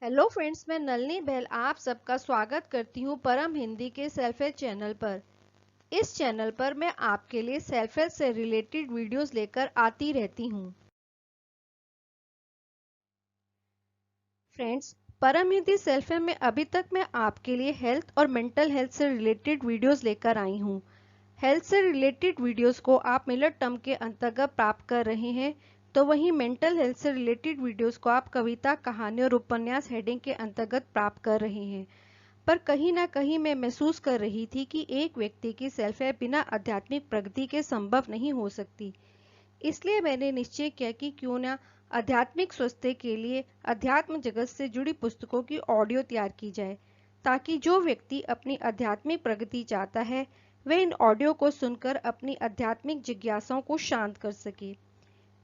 Hello friends, मैं नलिनी बहल आप सबका स्वागत करती हूँ परम हिंदी के सेल्फ हेल्प चैनल पर। इस चैनल पर मैं आपके लिए सेल्फ हेल्प से रिलेटेड वीडियोस लेकर आती रहती हूँ। फ्रेंड्स, परम हिंदी सेल्फ हेल्प में अभी तक मैं आपके लिए हेल्थ और मेंटल हेल्थ से रिलेटेड वीडियोस लेकर आई हूँ। हेल्थ से रिलेटेड वीडियोस को आप मिलर टर्म के अंतर्गत प्राप्त कर रहे हैं, तो वहीं मेंटल हेल्थ से रिलेटेड वीडियोस को आप कविता, कहानी और उपन्यास हेडिंग के अंतर्गत प्राप्त कर रहे हैं। पर कहीं ना कहीं मैं महसूस कर रही थी कि एक व्यक्ति की सेल्फ हेल्प बिना आध्यात्मिक प्रगति के संभव नहीं हो सकती। इसलिए मैंने निश्चय किया कि क्यों ना आध्यात्मिक स्वास्थ्य के लिए अध्यात्म जगत से जुड़ी पुस्तकों की ऑडियो तैयार की जाए, ताकि जो व्यक्ति अपनी आध्यात्मिक प्रगति चाहता है वह इन ऑडियो को सुनकर अपनी आध्यात्मिक जिज्ञासाओं को शांत कर सके।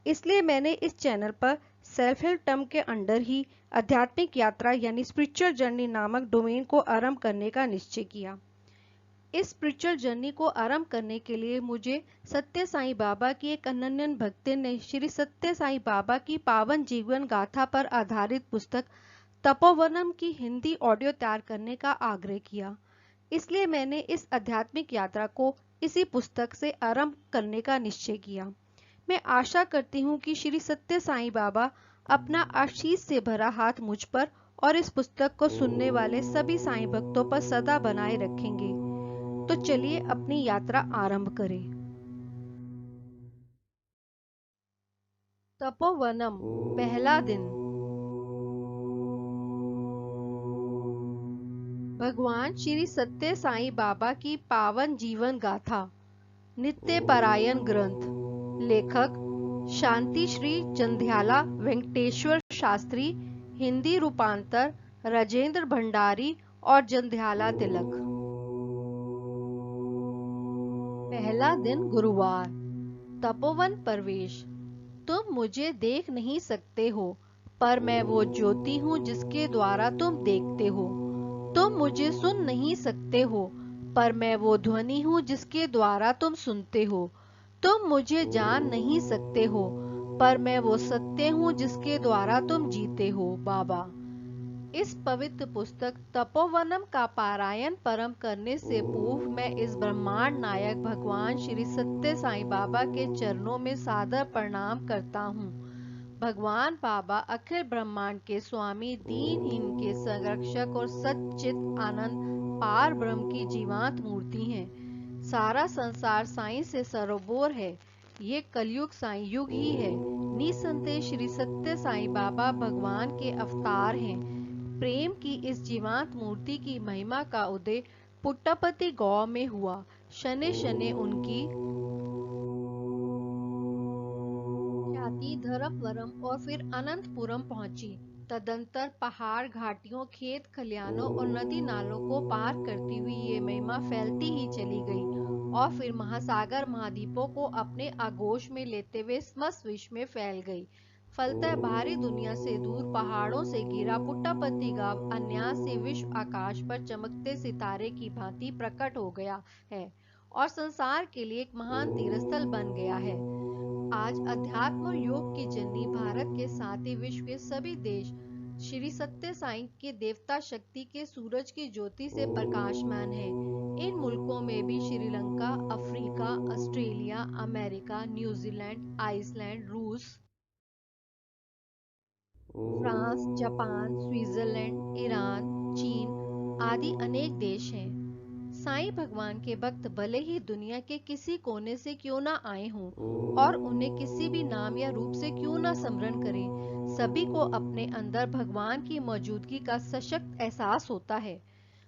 इसलिए मैंने इस चैनल पर सेल्फ हेल्प टर्म के अंडर ही आध्यात्मिक यात्रा यानी स्पिरिचुअल जर्नी नामक डोमेन को आरंभ करने का निश्चय किया। इस स्पिरिचुअल जर्नी को आरंभ करने के लिए मुझे सत्य साईं बाबा की एक अनन्य भक्ति ने श्री सत्य साईं बाबा की पावन जीवन गाथा पर आधारित पुस्तक तपोवनम की हिंदी ऑडियो तैयार करने का आग्रह किया। इसलिए मैंने इस आध्यात्मिक यात्रा को इसी पुस्तक से आरंभ करने का निश्चय किया। मैं आशा करती हूँ कि श्री सत्य साईं बाबा अपना आशीष से भरा हाथ मुझ पर और इस पुस्तक को सुनने वाले सभी साईं भक्तों पर सदा बनाए रखेंगे। तो चलिए अपनी यात्रा आरंभ करें। तपोवनम, पहला दिन। भगवान श्री सत्य साईं बाबा की पावन जीवन गाथा, नित्य पारायण ग्रंथ। लेखक शांति श्री जंध्याला वेंकटेश्वर शास्त्री। हिंदी रूपांतर राजेंद्र भंडारी और जंध्याला तिलक। पहला दिन, गुरुवार। तपोवन प्रवेश। तुम मुझे देख नहीं सकते हो, पर मैं वो ज्योति हूँ जिसके द्वारा तुम देखते हो। तुम मुझे सुन नहीं सकते हो, पर मैं वो ध्वनि हूँ जिसके द्वारा तुम सुनते हो। तुम मुझे जान नहीं सकते हो, पर मैं वो सत्य हूँ जिसके द्वारा तुम जीते हो। बाबा। इस पवित्र पुस्तक तपोवनम का पारायण परम करने से पूर्व मैं इस ब्रह्मांड नायक भगवान श्री सत्य साईं बाबा के चरणों में सादर प्रणाम करता हूँ। भगवान बाबा अखिल ब्रह्मांड के स्वामी, दीनहीन के संरक्षक और सच्चित आनंद पार ब्रह्म की जीवांत मूर्ति हैं। सारा संसार साईं से सरोबोर है। ये कलयुग साईं युग ही है। निसंदेह श्री सत्य साईं बाबा भगवान के अवतार हैं। प्रेम की इस जीवांत मूर्ति की महिमा का उदय पुट्टपति गांव में हुआ। शने शने उनकी ख्याति धर्मवरम और फिर अनंतपुरम पहुंची। तदंतर पहाड़, घाटियों, खेत खलियानों और नदी नालों को पार करती हुई ये महिमा फैलती ही चली गई और फिर महासागर महाद्वीपों को अपने आगोश में लेते हुए समस्त विश्व में फैल गई। फलतः बाहरी दुनिया से दूर पहाड़ों से घिरा पुट्टपति गांव अन्यास से विश्व आकाश पर चमकते सितारे की भांति प्रकट हो गया है और संसार के लिए एक महान तीर्थस्थल बन गया है। आज अध्यात्म और योग की जननी भारत के साथ ही विश्व के सभी देश श्री सत्य साईं के देवता शक्ति के सूरज की ज्योति से प्रकाशमान है। इन मुल्कों में भी Sri Lanka, Africa, Australia, America, New Zealand, Iceland, रूस, फ्रांस, जापान, स्विट्जरलैंड, ईरान, चीन आदि अनेक देश हैं। साईं भगवान के भक्त भले ही दुनिया के किसी कोने से क्यों ना आए हों और उन्हें किसी भी नाम या रूप से क्यों ना स्मरण करें, सभी को अपने अंदर भगवान की मौजूदगी का सशक्त एहसास होता है।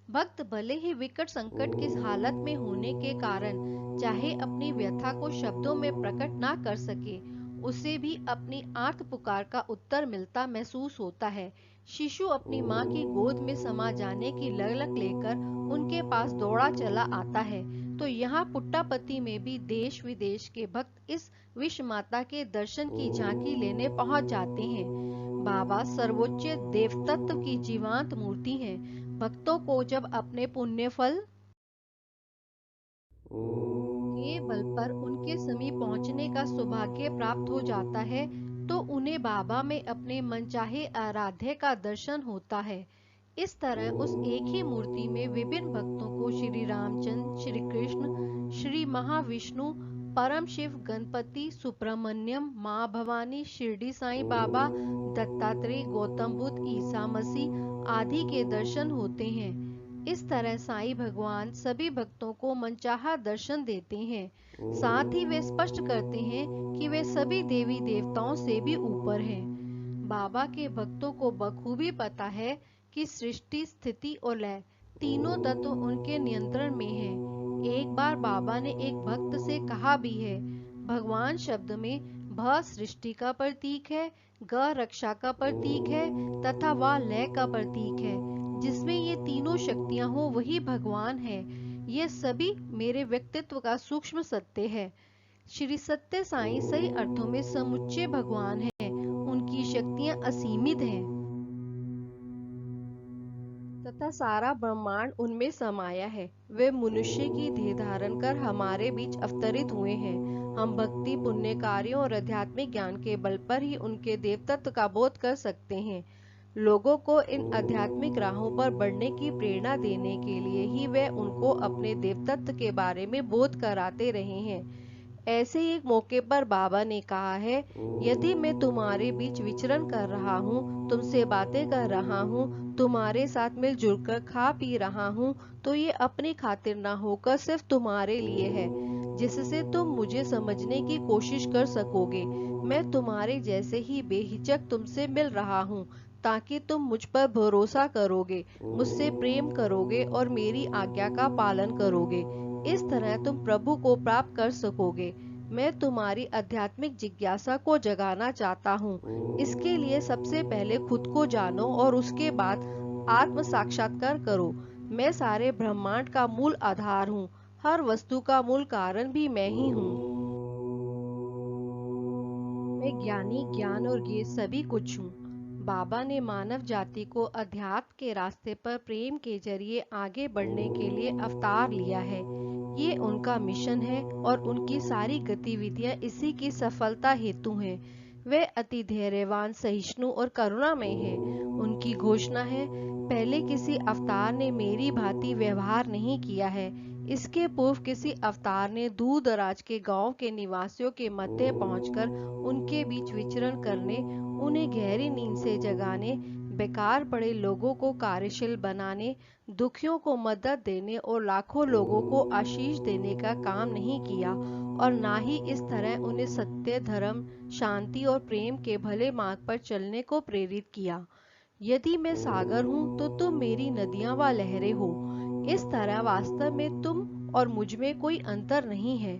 भक्त भले ही विकट संकट की हालत में होने के कारण चाहे अपनी व्यथा को शब्दों में प्रकट ना कर सके, उसे भी अपनी आर्त पुकार का उत्तर मिलता महसूस होता है। शिशु अपनी माँ की गोद में समा जाने की ललक लेकर उनके पास दौड़ा चला आता है, तो यहाँ पुट्टापति में भी देश विदेश के भक्त इस विश्व माता के दर्शन की झांकी लेने पहुंच जाते हैं। बाबा सर्वोच्च देवतत्व की जीवांत मूर्ति हैं। भक्तों को जब अपने पुण्य फल के बल पर उनके समीप पहुंचने का सौभाग्य प्राप्त हो जाता है, तो उन्हें बाबा में अपने मनचाहे आराध्य का दर्शन होता है। इस तरह उस एक ही मूर्ति में विभिन्न भक्तों को श्री रामचंद्र, श्री कृष्ण, श्री महाविष्णु, परम शिव, गणपति, सुब्रमण्यम, माँ भवानी, शिरडी साईं बाबा, दत्तात्रेय, गौतम बुद्ध, ईसा मसीह आदि के दर्शन होते हैं। इस तरह साईं भगवान सभी भक्तों को मनचाहा दर्शन देते हैं। साथ ही वे स्पष्ट करते हैं कि वे सभी देवी देवताओं से भी ऊपर हैं। बाबा के भक्तों को बखूबी पता है कि सृष्टि, स्थिति और लय तीनों तत्व उनके नियंत्रण में हैं। एक बार बाबा ने एक भक्त से कहा भी है, भगवान शब्द में भ सृष्टि का प्रतीक है, ग रक्षा का प्रतीक है तथा व लय का प्रतीक है। जिसमें ये तीनों शक्तियां हो वही भगवान है। ये सभी मेरे व्यक्तित्व का सूक्ष्म सत्य है। श्री सत्य साईं सही अर्थों में समुच्चय भगवान हैं। उनकी शक्तियां असीमित हैं तथा सारा ब्रह्मांड उनमें समाया है। वे मनुष्य की देह धारण कर हमारे बीच अवतरित हुए हैं। हम भक्ति, पुण्य कार्यों और आध्यात्मिक ज्ञान के बल पर ही उनके देवत्व का बोध कर सकते हैं। लोगों को इन आध्यात्मिक राहों पर बढ़ने की प्रेरणा देने के लिए ही वे उनको अपने देवत्व के बारे में बोध कराते रहे हैं। ऐसे ही एक मौके पर बाबा ने कहा है, यदि मैं तुम्हारे बीच विचरण कर रहा हूँ, तुमसे बातें कर रहा हूँ, तुम्हारे साथ मिलजुल कर खा पी रहा हूँ, तो ये अपनी खातिर ना होकर सिर्फ तुम्हारे लिए है, जिससे तुम मुझे समझने की कोशिश कर सकोगे। मैं तुम्हारे जैसे ही बेहिचक तुमसे मिल रहा हूँ, ताकि तुम मुझ पर भरोसा करोगे, मुझसे प्रेम करोगे और मेरी आज्ञा का पालन करोगे। इस तरह तुम प्रभु को प्राप्त कर सकोगे। मैं तुम्हारी आध्यात्मिक जिज्ञासा को जगाना चाहता हूँ। इसके लिए सबसे पहले खुद को जानो और उसके बाद आत्म साक्षात्कार करो। मैं सारे ब्रह्मांड का मूल आधार हूँ। हर वस्तु का मूल कारण भी मैं ही हूँ। मैं ज्ञानी, ज्ञान और ज्ञेय सभी कुछ हूँ। बाबा ने मानव जाति को अध्यात्म के रास्ते पर प्रेम के जरिए आगे बढ़ने के लिए अवतार लिया है। ये उनका मिशन है और उनकी सारी गतिविधियां इसी की सफलता हेतु हैं। वे अति धैर्यवान, सहिष्णु और करुणामय हैं। उनकी घोषणा है, पहले किसी अवतार ने मेरी भांति व्यवहार नहीं किया है। इसके पूर्व किसी अवतार ने दूर दराज के गांव के निवासियों के मध्य पहुंचकर उनके बीच विचरण करने, उन्हें गहरी नींद से जगाने, बेकार पड़े लोगों को कार्यशील बनाने, दुखियों को मदद देने और लाखों लोगों को आशीष देने का काम नहीं किया और ना ही इस तरह उन्हें सत्य, धर्म, शांति और प्रेम के भले मार्ग पर चलने को प्रेरित किया। यदि मैं सागर हूँ तो तुम मेरी नदियां व लहरें हो। इस तरह वास्तव में तुम और मुझ में कोई अंतर नहीं है।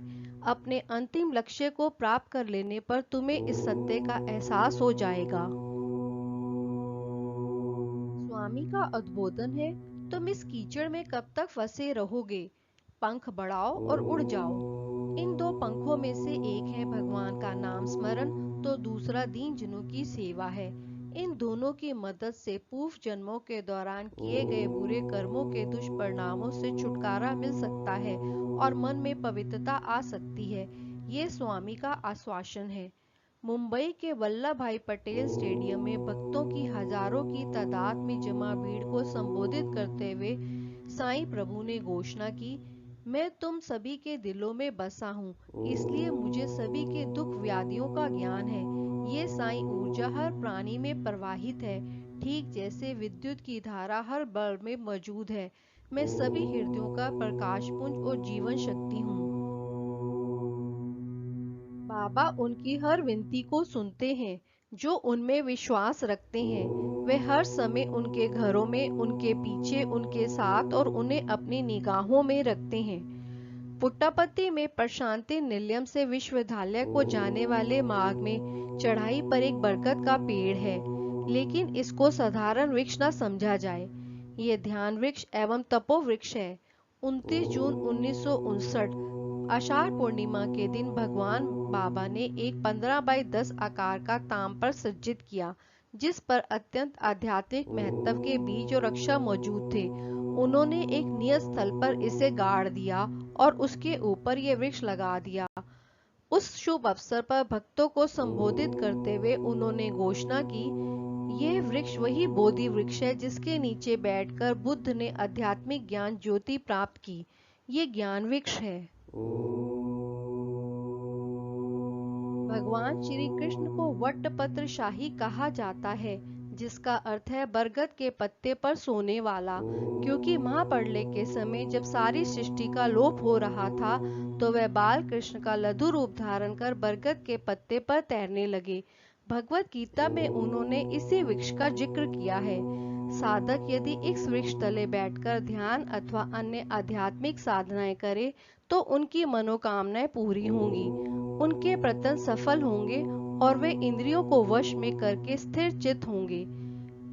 अपने अंतिम लक्ष्य को प्राप्त कर लेने पर तुम्हें इस सत्य का एहसास हो जाएगा। स्वामी का उद्बोधन है, तुम इस कीचड़ में कब तक फंसे रहोगे? पंख बढ़ाओ और उड़ जाओ। इन दो पंखों में से एक है भगवान का नाम स्मरण, तो दूसरा दीन जनों की सेवा है। इन दोनों की मदद से पूर्व जन्मों के दौरान किए गए बुरे कर्मों के दुष्परिणामों से छुटकारा मिल सकता है और मन में पवित्रता आ सकती है। ये स्वामी का आश्वासन है। मुंबई के वल्लभ भाई पटेल स्टेडियम में भक्तों की हजारों की तादाद में जमा भीड़ को संबोधित करते हुए साईं प्रभु ने घोषणा की, मैं तुम सभी के दिलों में बसा हूँ, इसलिए मुझे सभी के दुख व्याधियों का ज्ञान है। ये साईं ऊर्जा हर प्राणी में प्रवाहित है, ठीक जैसे विद्युत की धारा हर बल्ब में मौजूद है। मैं सभी हृदयों का प्रकाशपुंज और जीवन शक्ति हूँ। बाबा उनकी हर विनती को सुनते हैं। जो उनमें विश्वास रखते हैं, वे हर समय उनके घरों में, उनके पीछे, उनके साथ और उन्हें अपनी निगाहों में रखते हैं। पुट्टापत्ती में प्रशांति निलयम से विश्वविद्यालय को जाने वाले मार्ग में चढ़ाई पर एक बरगद का पेड़ है, लेकिन इसको साधारण वृक्ष न समझा जाए। ये ध्यान वृक्ष एवं तपो वृक्ष है। 29 जून 1959 आषाढ़ पूर्णिमा के दिन भगवान बाबा ने एक 15 बाई 10 आकार का ताम्र सज्जित किया, जिस पर अत्यंत आध्यात्मिक महत्व के बीज और अक्षर मौजूद थे। उन्होंने एक नियत स्थल पर इसे गाड़ दिया और उसके ऊपर ये वृक्ष लगा दिया। उस शुभ अवसर पर भक्तों को संबोधित करते हुए उन्होंने घोषणा की, यह वृक्ष वही बोधि वृक्ष है जिसके नीचे बैठकर बुद्ध ने आध्यात्मिक ज्ञान ज्योति प्राप्त की। ये ज्ञान वृक्ष है। भगवान श्री कृष्ण को वटपत्र शाही कहा जाता है, जिसका अर्थ है बरगद के पत्ते पर सोने वाला, क्योंकि महाप्रलय के समय जब सारी सृष्टि का लोप हो रहा था तो वह बाल कृष्ण का लघु रूप धारण कर बरगद के पत्ते पर तैरने लगे। भगवत गीता में उन्होंने इसी वृक्ष का जिक्र किया है। साधक यदि इस वृक्ष तले बैठकर ध्यान अथवा अन्य आध्यात्मिक साधनाएं करे तो उनकी मनोकामनाएं पूरी होंगी, उनके प्रयत्न सफल होंगे और वे इंद्रियों को वश में करके स्थिर चित्त होंगे।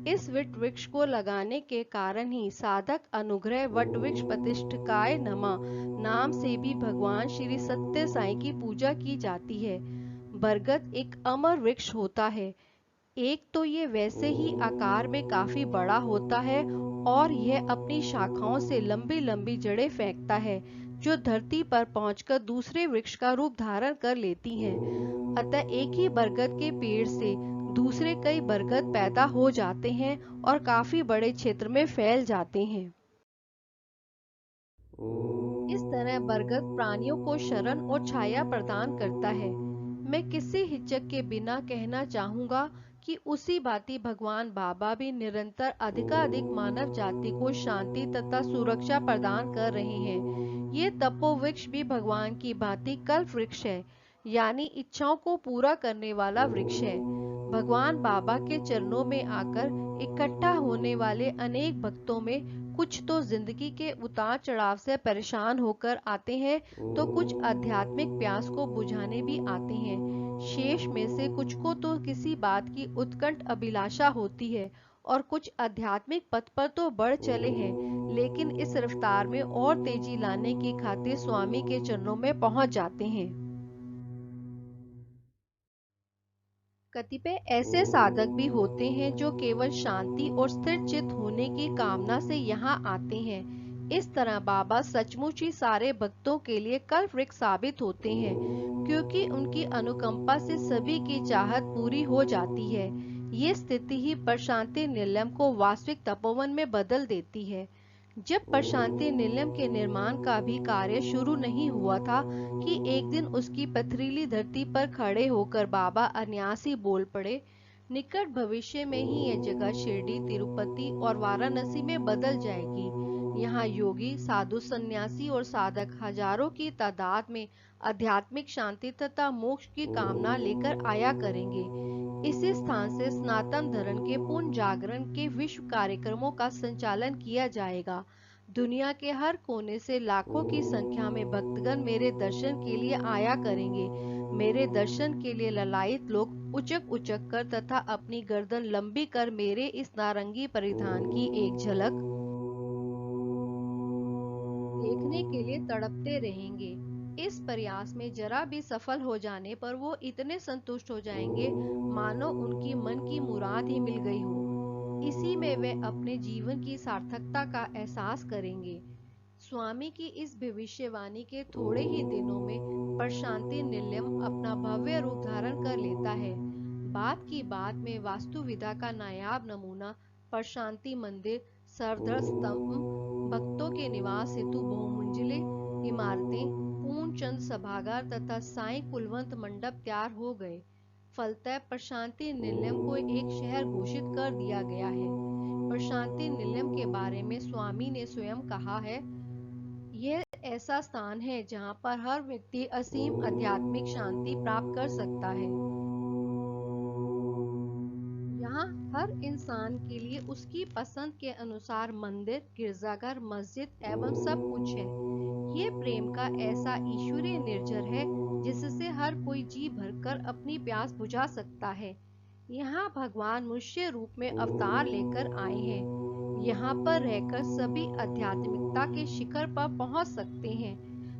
इस वट वृक्ष को लगाने के कारण ही साधक अनुग्रह वट वृक्ष प्रतिष्ठिकाय नमः नाम से भी भगवान श्री सत्य साई की पूजा की जाती है। बरगद एक अमर वृक्ष होता है। एक तो ये वैसे ही आकार में काफी बड़ा होता है और यह अपनी शाखाओं से लंबी लंबी जड़ें फेंकता है जो धरती पर पहुंचकर दूसरे वृक्ष का रूप धारण कर लेती हैं। अतः एक ही बरगद के पेड़ से दूसरे कई बरगद पैदा हो जाते हैं और काफी बड़े क्षेत्र में फैल जाते हैं। इस तरह बरगद प्राणियों को शरण और छाया प्रदान करता है। मैं किसी हिचक के बिना कहना चाहूंगा कि उसी भांति भगवान बाबा भी निरंतर अधिकाधिक मानव जाति को शांति तथा सुरक्षा प्रदान कर रहे हैं। ये तपोवृक्ष भी भगवान की भांति कल्प वृक्ष है, यानी इच्छाओं को पूरा करने वाला वृक्ष है। भगवान बाबा के चरणों में आकर इकट्ठा होने वाले अनेक भक्तों में कुछ तो जिंदगी के उतार चढ़ाव से परेशान होकर आते हैं तो कुछ आध्यात्मिक प्यास को बुझाने भी आते हैं। शेष में से कुछ को तो किसी बात की उत्कंठ अभिलाषा होती है और कुछ आध्यात्मिक पथ पर तो बढ़ चले हैं, लेकिन इस रफ्तार में और तेजी लाने की खातिर स्वामी के चरणों में पहुंच जाते हैं। कतिपय ऐसे साधक भी होते हैं जो केवल शांति और स्थिर चित्त होने की कामना से यहाँ आते हैं। इस तरह बाबा सचमुच ही सारे भक्तों के लिए कल्प वृक्ष साबित होते हैं, क्योंकि उनकी अनुकंपा से सभी की चाहत पूरी हो जाती है। ये स्थिति ही प्रशांति निलयम को वास्तविक तपोवन में बदल देती है। जब प्रशांति निलयम के निर्माण का भी कार्य शुरू नहीं हुआ था कि एक दिन उसकी पथरीली धरती पर खड़े होकर बाबा अनायासी बोल पड़े, निकट भविष्य में ही यह जगह शिरडी, तिरुपति और वाराणसी में बदल जाएगी। यहाँ योगी, साधु, सन्यासी और साधक हजारों की तादाद में आध्यात्मिक शांति तथा मोक्ष की कामना लेकर आया करेंगे। इसी स्थान से सनातन धर्म के पूर्ण जागरण के विश्व कार्यक्रमों का संचालन किया जाएगा। दुनिया के हर कोने से लाखों की संख्या में भक्तगण मेरे दर्शन के लिए आया करेंगे। मेरे दर्शन के लिए ललायित लोग उचक उचक कर तथा अपनी गर्दन लंबी कर मेरे इस नारंगी परिधान की एक झलक देखने के लिए तड़पते रहेंगे। इस प्रयास में जरा भी सफल हो जाने पर वो इतने संतुष्ट हो जाएंगे मानो उनकी मन की मुराद ही मिल गई हो। इसी में वे अपने जीवन की सार्थकता का एहसास करेंगे। स्वामी की इस भविष्यवाणी के थोड़े ही दिनों में प्रशांति निलयम अपना भव्य रूप धारण कर लेता है। बात की बात में वास्तुविद्या का नायाब नमूना प्रशांति मंदिर, सर्वधर स्तंभ, भक्तों के निवास हेतु बहुमंजिले इमारतें, पूर्णचंद सभागार तथा साई कुलवंत मंडप तैयार हो गए। फलतः प्रशांति निलयम को एक शहर घोषित कर दिया गया है। प्रशांति निलयम के बारे में स्वामी ने स्वयं कहा है, यह ऐसा स्थान है जहां पर हर व्यक्ति असीम आध्यात्मिक शांति प्राप्त कर सकता है। यहाँ हर इंसान के लिए उसकी पसंद के अनुसार मंदिर, गिरजाघर, मस्जिद एवं सब कुछ है। ये प्रेम का ऐसा ईश्वरीय निर्झर है जिससे हर कोई जी भरकर अपनी प्यास बुझा सकता है। यहाँ भगवान मनुष्य रूप में अवतार लेकर आए हैं। यहाँ पर रहकर सभी आध्यात्मिकता के शिखर पर पहुँच सकते हैं।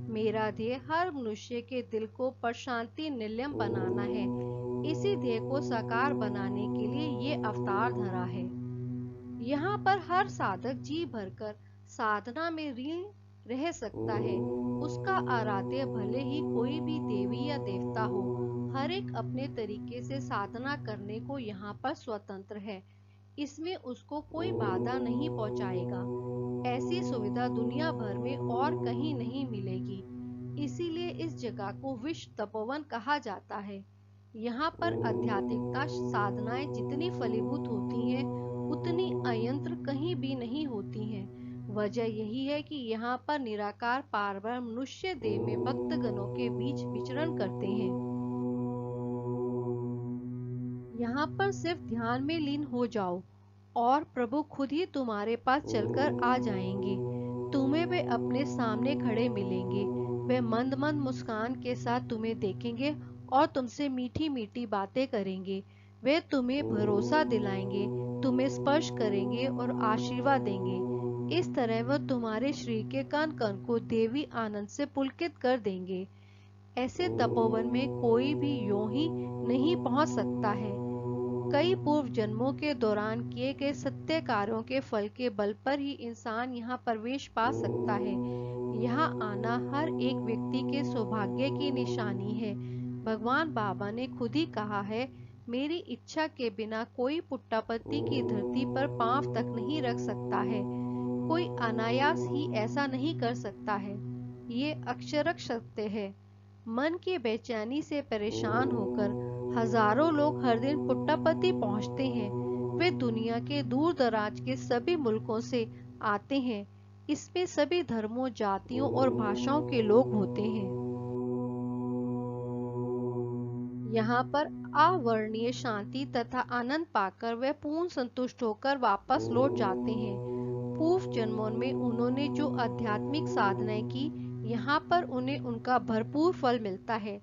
मेरा ध्येय हर मनुष्य के दिल को प्रशांति निलयम बनाना है। इसी ध्येय को साकार बनाने के लिए ये अवतार धरा है। यहाँ पर हर साधक जी भरकर साधना में लीन रह सकता है। उसका आराध्य भले ही कोई भी देवी या देवता हो, हर एक अपने तरीके से साधना करने को यहाँ पर स्वतंत्र है। इसमें उसको कोई बाधा नहीं पहुँचाएगा। ऐसी सुविधा दुनिया भर में और कहीं नहीं मिलेगी। इसीलिए इस जगह को विश्व तपोवन कहा जाता है। यहाँ पर आध्यात्मिकता साधनाएं जितनी फलीभूत होती हैं, उतनी अयंत्र कहीं भी नहीं होती हैं। वजह यही है कि यहाँ पर निराकार पारब्रह्म मनुष्य देह में भक्तगणों के बीच विचरण करते हैं। यहाँ पर सिर्फ ध्यान में लीन हो जाओ और प्रभु खुद ही तुम्हारे पास चलकर आ जाएंगे। तुम्हें वे अपने सामने खड़े मिलेंगे। वे मंद मंद मुस्कान के साथ तुम्हें देखेंगे और तुमसे मीठी मीठी बातें करेंगे। वे तुम्हें भरोसा दिलाएंगे, तुम्हें स्पर्श करेंगे और आशीर्वाद देंगे। इस तरह वह तुम्हारे शरीर के कण कण को देवी आनंद से पुलकित कर देंगे। ऐसे तपोवन में कोई भी यूं ही नहीं पहुंच सकता है। कई पूर्व जन्मों के दौरान किए गए सत्य कार्यों के फल के बल पर ही इंसान यहाँ प्रवेश पा सकता है। यहाँ आना हर एक व्यक्ति के सौभाग्य की निशानी है। भगवान बाबा ने खुद ही कहा है, मेरी इच्छा के बिना कोई पुट्टापत्ती की धरती पर पांव तक नहीं रख सकता है। कोई अनायास ही ऐसा नहीं कर सकता है। ये अक्षरश सत्य है। मन की बेचैनी से परेशान होकर हजारों लोग हर दिन पुट्टापत्ती पहुंचते हैं। वे दुनिया के दूर दराज के सभी मुल्कों से आते हैं। इसमें सभी धर्मों, जातियों और भाषाओं के लोग होते हैं। यहाँ पर अवर्णनीय शांति तथा आनंद पाकर वे पूर्ण संतुष्ट होकर वापस लौट जाते हैं। पूर्व जन्मों में उन्होंने जो आध्यात्मिक साधनाएं की, यहाँ पर उन्हें उनका भरपूर फल मिलता है।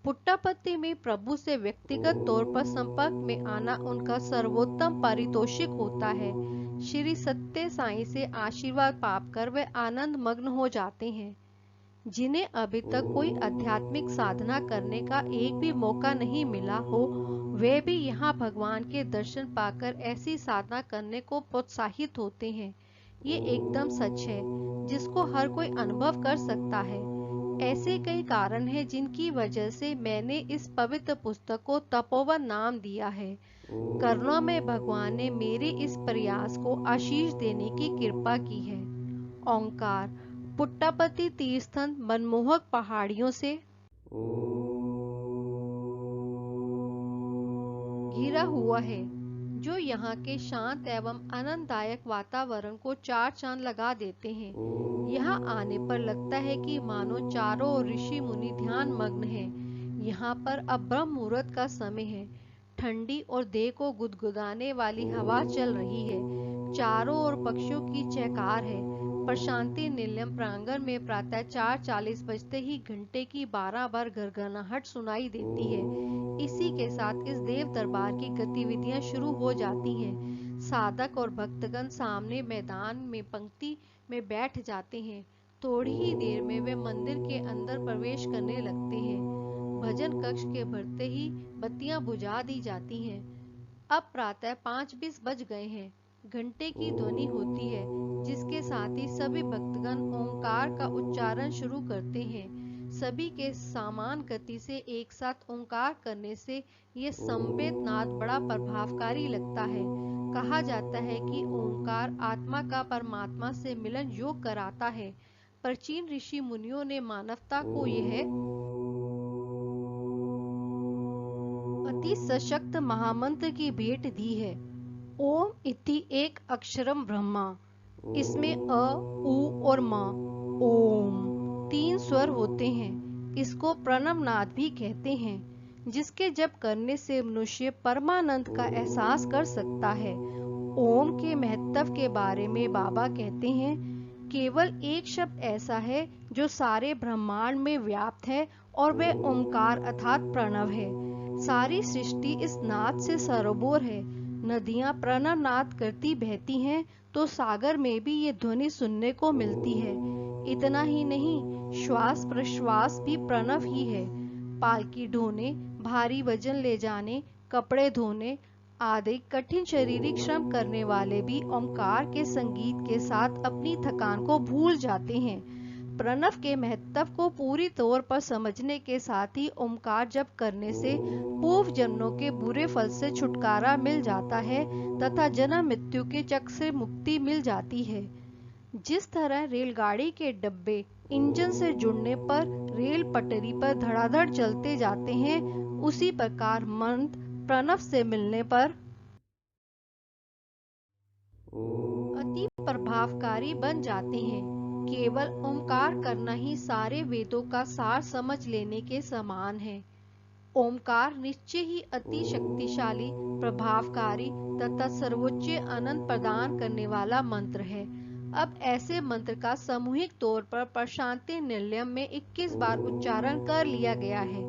पुट्टापत्ती में प्रभु से व्यक्तिगत तौर पर संपर्क में आना उनका सर्वोत्तम पारितोषिक होता है। श्री सत्य साईं से आशीर्वाद पाकर वे आनंद मग्न हो जाते हैं। जिन्हें अभी तक कोई आध्यात्मिक साधना करने का एक भी मौका नहीं मिला हो, वे भी यहाँ भगवान के दर्शन पाकर ऐसी साधना करने को प्रोत्साहित होते हैं। ये एकदम सच है, जिसको हर कोई अनुभव कर सकता है। ऐसे कई कारण हैं जिनकी वजह से मैंने इस पवित्र पुस्तक को तपोवन नाम दिया है। करुणा में भगवान ने मेरे इस प्रयास को आशीष देने की कृपा की है। ओंकार पुट्टापत्ती तीर्थस्थल मनमोहक पहाड़ियों से घिरा हुआ है, जो यहाँ के शांत एवं आनंददायक वातावरण को चार चांद लगा देते हैं। यहाँ आने पर लगता है कि मानो चारों ओर ऋषि मुनि ध्यान मग्न हैं। यहाँ पर अब ब्रह्म मुहूर्त का समय है। ठंडी और देह को गुदगुदाने वाली हवा चल रही है। चारों ओर पक्षियों की चहकार है। प्रशांति निलयम प्रांगण में प्रातः 4:40 बजते ही घंटे की 12 बार गरगराहट सुनाई देती है। इसी के साथ इस देव दरबार की गतिविधियां शुरू हो जाती हैं। साधक और भक्तगण सामने मैदान में पंक्ति में बैठ जाते हैं। थोड़ी ही देर में वे मंदिर के अंदर प्रवेश करने लगते हैं। भजन कक्ष के भरते ही बत्तियां बुझा दी जाती हैं। अब प्रातः 5:20 बज गए हैं। घंटे की ध्वनि होती है, जिसके साथ ही सभी भक्तगण ओंकार का उच्चारण शुरू करते हैं। सभी के समान गति से एक साथ ओंकार करने से ये संवेद नाद बड़ा प्रभावकारी लगता है। कहा जाता है कि ओंकार आत्मा का परमात्मा से मिलन योग कराता है। प्राचीन ऋषि मुनियों ने मानवता को यह अति सशक्त महामंत्र की भेंट दी है। ओम इति एक अक्षरम ब्रह्मा। इसमें अ, उ और म, ओम 3 स्वर होते हैं। इसको प्रणव नाद भी कहते हैं, जिसके जप करने से मनुष्य परमानंद का एहसास कर सकता है। ओम के महत्व के बारे में बाबा कहते हैं, केवल एक शब्द ऐसा है जो सारे ब्रह्मांड में व्याप्त है और वह ओंकार अर्थात प्रणव है। सारी सृष्टि इस नाद से सरोबोर है। नदियां प्रणव नाद करती बहती हैं, तो सागर में भी ये ध्वनि सुनने को मिलती है। इतना ही नहीं, श्वास प्रश्वास भी प्रणव ही है। पालकी ढोने, भारी वजन ले जाने, कपड़े धोने आदि कठिन शारीरिक श्रम करने वाले भी ओंकार के संगीत के साथ अपनी थकान को भूल जाते हैं। प्रणव के महत्व को पूरी तौर पर समझने के साथ ही ओमकार जप करने से पूर्व जन्मों के बुरे फल से छुटकारा मिल जाता है तथा जन्म मृत्यु के चक्र से मुक्ति मिल जाती है। जिस तरह रेलगाड़ी के डब्बे इंजन से जुड़ने पर रेल पटरी पर धड़ाधड़ चलते जाते हैं, उसी प्रकार मंत्र प्रणव से मिलने पर अति प्रभावकारी बन जाते हैं। केवल ओमकार करना ही सारे वेदों का सार समझ लेने के समान है। ओमकार निश्चय ही अति शक्तिशाली, प्रभावकारी तथा सर्वोच्च आनंद प्रदान करने वाला मंत्र है। अब ऐसे मंत्र का सामूहिक तौर पर प्रशांति निलयम में 21 बार उच्चारण कर लिया गया है।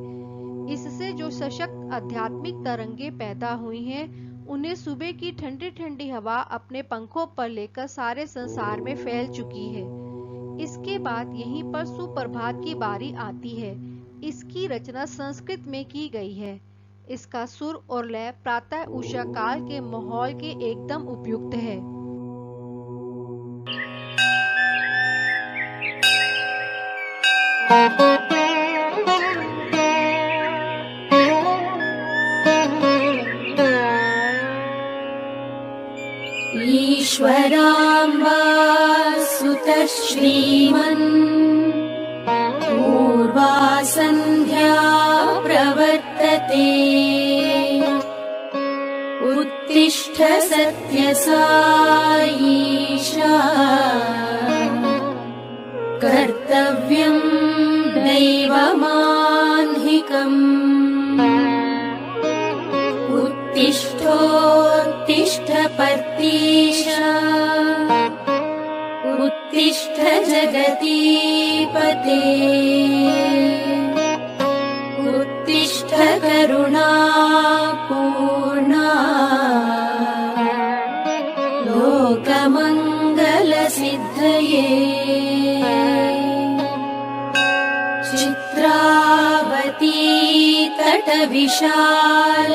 इससे जो सशक्त आध्यात्मिक तरंगे पैदा हुई हैं, उन्हें सुबह की ठंडी ठंडी हवा अपने पंखों पर लेकर सारे संसार में फैल चुकी है। इसके बाद यहीं पर सुप्रभात की बारी आती है। इसकी रचना संस्कृत में की गई है। इसका सुर और लय प्रातः उषा काल के माहौल के एकदम उपयुक्त है। ईश्वराम्बा सुतः श्रीमन् पूर्वा सन्ध्या प्रवर्तते उत्तिष्ठ सत्यसाईशा कर्तव्यं दैवमाह्निकम् उत्तिष्ठोत्तिष्ठ पर्तीश उत्तिष्ठ जगतीपते उत्तिष्ठ करुणापूर्णा लोकमङ्गलसिद्धये चित्रावती तटविशाल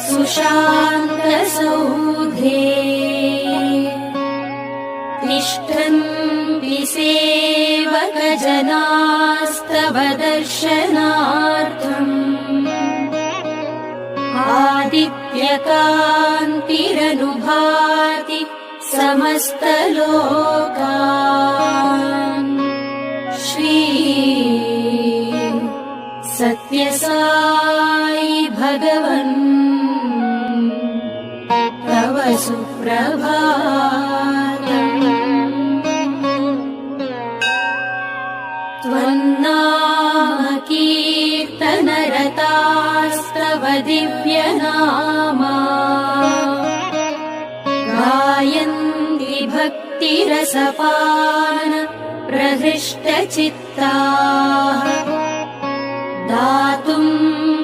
सुशान्तसौधे तिष्ठन्ति सेवकजनास्तव दर्शनार्थम् आदित्यकान्तिरनुभाति समस्तलोकान् श्री सत्यसाई भगवन् तव सुप्रभातम् त्वन्नाम कीर्तनरतास्तव दिव्यनामा गायन्ति भक्तिरसपान प्रहृष्टचित्ताः दातुं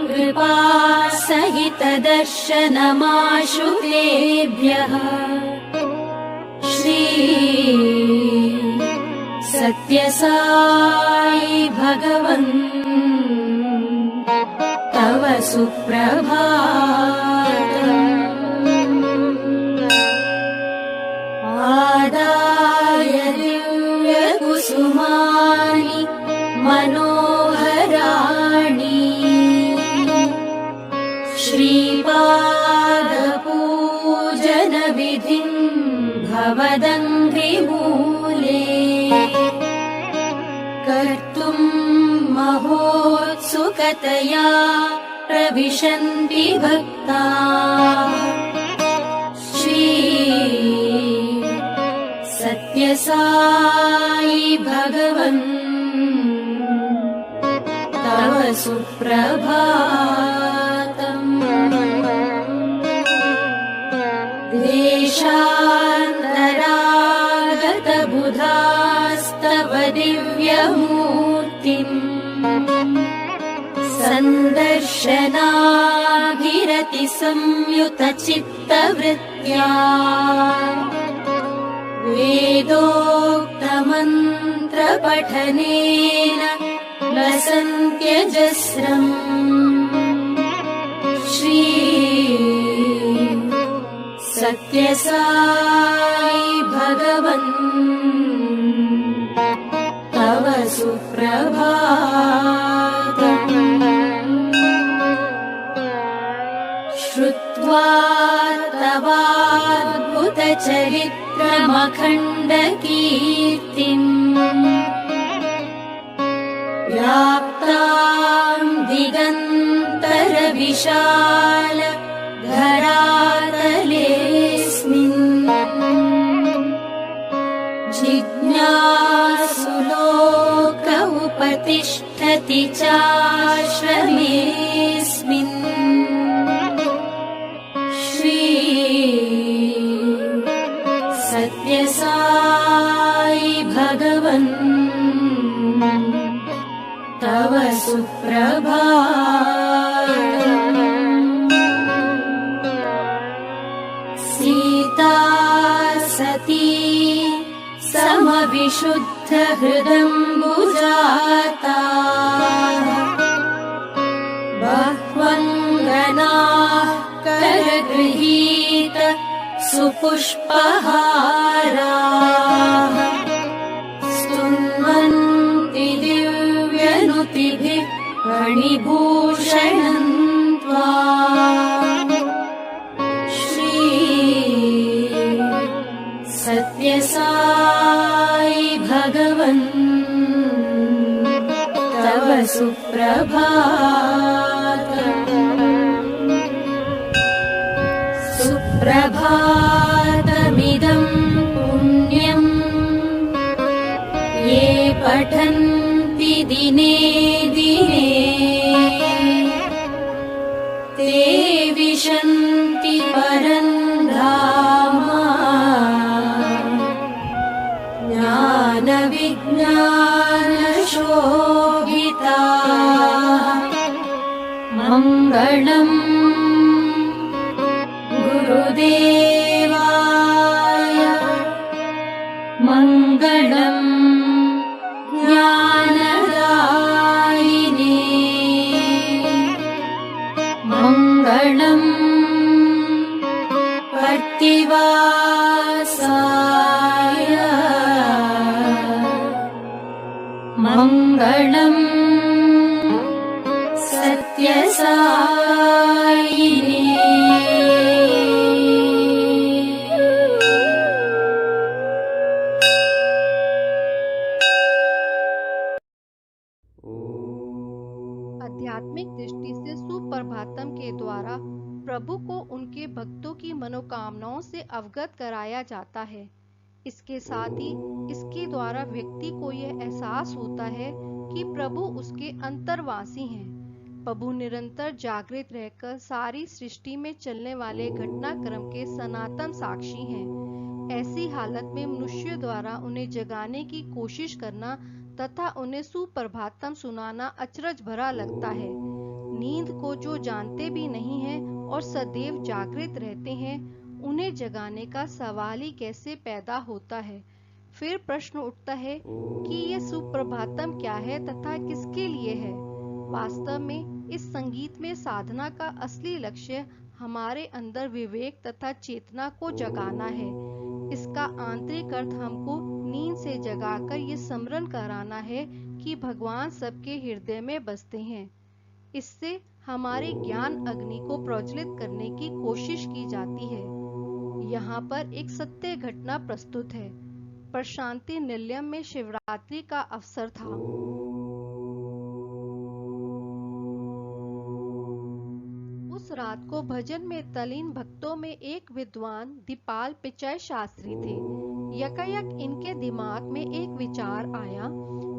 कृपा सहित दर्शनमाशु तेभ्यः श्री सत्यसाई भगवन् तव सुप्रभातम् आदाय दिव्यकुसुमानि मनोहराणि श्रीपादपूजनविधिं भवदङ्घ्रिमूले कर्तुं महोत्सुकतया प्रविशन्ति भक्ताः श्री सत्यसाई भगवन् तव सुप्रभातम् देशान्तरागतबुधास्तव दिव्यमूर्तिम् सन्दर्शनाभिरतिसंयुतचित्तवृत्त्या वेदोक्तमन्त्रपठनेन लसन्त्यजस्रम् श्री सत्यसाई भगवन् तव श्रुत्वा तवाद्भुतचरित्रमखण्डकीर्तिम् व्याप्तां दिगन्तरविशाल धरातलेऽस्मिन् जिज्ञासुलोक उपतिष्ठति चाश्रमेऽस्मिन् श्री सत्यसाई भगवन् तव सुप्रभातम्। सीता सती समविशुद्ध हृदम्बुजाता बह्वङ्गनाः करगृहीत सुपुष्पहाराः स्तुन्वन्ति दिव्यनुतिभिः फणिभूषणम् त्वाम्। श्री सत्यसाई भगवन् तव सुप्रभातम्। सुप्रभातमिदं पुण्यम् ये पठन्ति दिने दिने ते विशन्ति परं धाम ज्ञानविज्ञानशोभिताः। मङ्गलम् गुरुदेवाय मङ्गलम् ज्ञानदायिने मङ्गलम् पर्तिवासाय मङ्गलम् सत्यसायिने। आध्यात्मिक दृष्टि से सुप्रभातम के द्वारा प्रभु को उनके भक्तों की मनोकामनाओं से अवगत कराया जाता है। इसके साथ ही इसके द्वारा व्यक्ति को यह एहसास होता है कि प्रभु उसके अंतर्वासी हैं। प्रभु निरंतर जागृत रहकर सारी सृष्टि में चलने वाले घटनाक्रम के सनातन साक्षी हैं। ऐसी हालत में मनुष्य द्वारा उन्हें जगाने की कोशिश करना तथा उन्हें सुप्रभातम सुनाना अचरज भरा लगता है। नींद को जो जानते भी नहीं हैं और सदैव जागृत रहते हैं, उन्हें जगाने का सवाल ही कैसे पैदा होता है। फिर प्रश्न उठता है कि ये सुप्रभातम क्या है तथा किसके लिए है। वास्तव में इस संगीत में साधना का असली लक्ष्य हमारे अंदर विवेक तथा चेतना को जगाना है। इसका आंतरिक अर्थ हमको नींद से जगाकर ये स्मरण कराना है कि भगवान सबके हृदय में बसते हैं। इससे हमारे ज्ञान अग्नि को प्रज्वलित करने की कोशिश की जाती है। यहाँ पर एक सत्य घटना प्रस्तुत है। प्रशांति निलयम में शिवरात्रि का अवसर था। उस रात को भजन में तल्लीन भक्तों में एक विद्वान दीपाल पिचय शास्त्री थे। यकायक इनके दिमाग में एक विचार आया,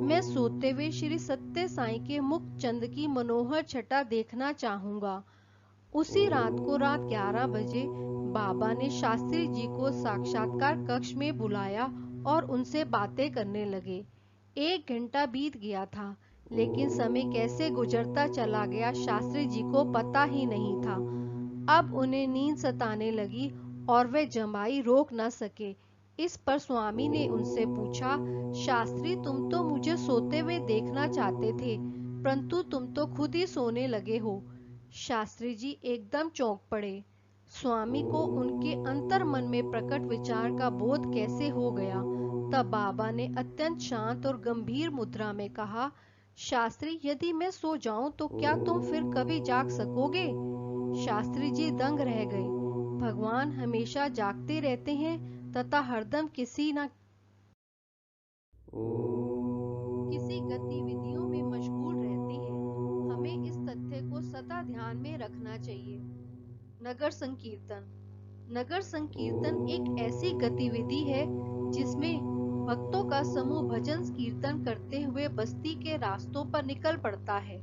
मैं सोते हुए श्री सत्य साईं के मुख चंद की मनोहर छटा देखना चाहूंगा। उसी रात को रात 11 बजे बाबा ने शास्त्री जी को साक्षात्कार कक्ष में बुलाया और उनसे बातें करने लगे। 1 घंटा बीत गया था, लेकिन समय कैसे गुजरता चला गया शास्त्री जी को पता ही नहीं था। अब उन्हें नींद सताने लगी और वे जमाई रोक न सके। इस पर स्वामी ने उनसे पूछा, शास्त्री तुम तो मुझे सोते हुए देखना चाहते थे, परंतु तुम तो खुद ही सोने लगे हो। शास्त्री जी एकदम चौंक पड़े। स्वामी को उनके अंतर मन में प्रकट विचार का बोध कैसे हो गया। तब बाबा ने अत्यंत शांत और गंभीर मुद्रा में कहा, शास्त्री, यदि मैं सो जाऊं तो क्या तुम फिर कभी जाग सकोगे? शास्त्री जी दंग रह गए। भगवान हमेशा जागते रहते हैं तथा हरदम किसी न किसी गतिविधियों में मशगूल रहते हैं। हमें इस तथ्य को सदा ध्यान में रखना चाहिए। नगर संकीर्तन। नगर संकीर्तन एक ऐसी गतिविधि है जिसमें भक्तों का समूह भजन कीर्तन करते हुए बस्ती के रास्तों पर निकल पड़ता है।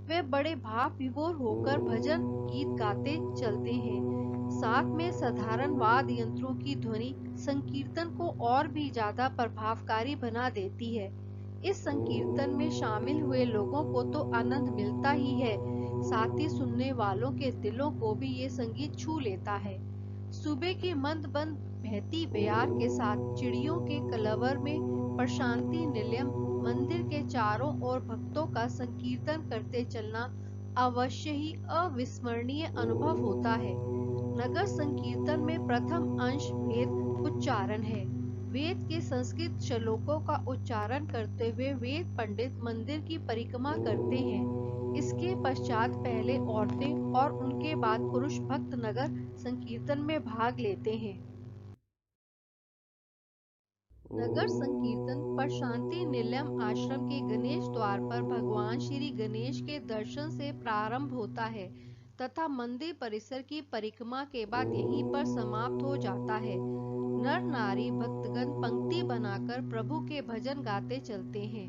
वे बड़े भाव विभोर होकर भजन गीत गाते चलते हैं। साथ में साधारण वाद्य यंत्रों की ध्वनि संकीर्तन को और भी ज्यादा प्रभावकारी बना देती है। इस संकीर्तन में शामिल हुए लोगों को तो आनंद मिलता ही है, साथ ही सुनने वालों के दिलों को भी ये संगीत छू लेता है। सुबह की मंद मंद बहती बयार के साथ चिड़ियों के कलरव में प्रशांति निलयम मंदिर के चारों ओर भक्तों का संकीर्तन करते चलना अवश्य ही अविस्मरणीय अनुभव होता है। नगर संकीर्तन में प्रथम अंश वेद उच्चारण है। वेद के संस्कृत श्लोकों का उच्चारण करते हुए वेद पंडित मंदिर की परिक्रमा करते हैं। इसके पश्चात पहले औरतें और उनके बाद पुरुष भक्त नगर संकीर्तन में भाग लेते हैं। नगर संकीर्तन प्रशांति निलयम आश्रम के गणेश द्वार पर भगवान श्री गणेश के दर्शन से प्रारंभ होता है तथा मंदिर परिसर की परिक्रमा के बाद यहीं पर समाप्त हो जाता है। नर नारी भक्तगण पंक्ति बनाकर प्रभु के भजन गाते चलते हैं।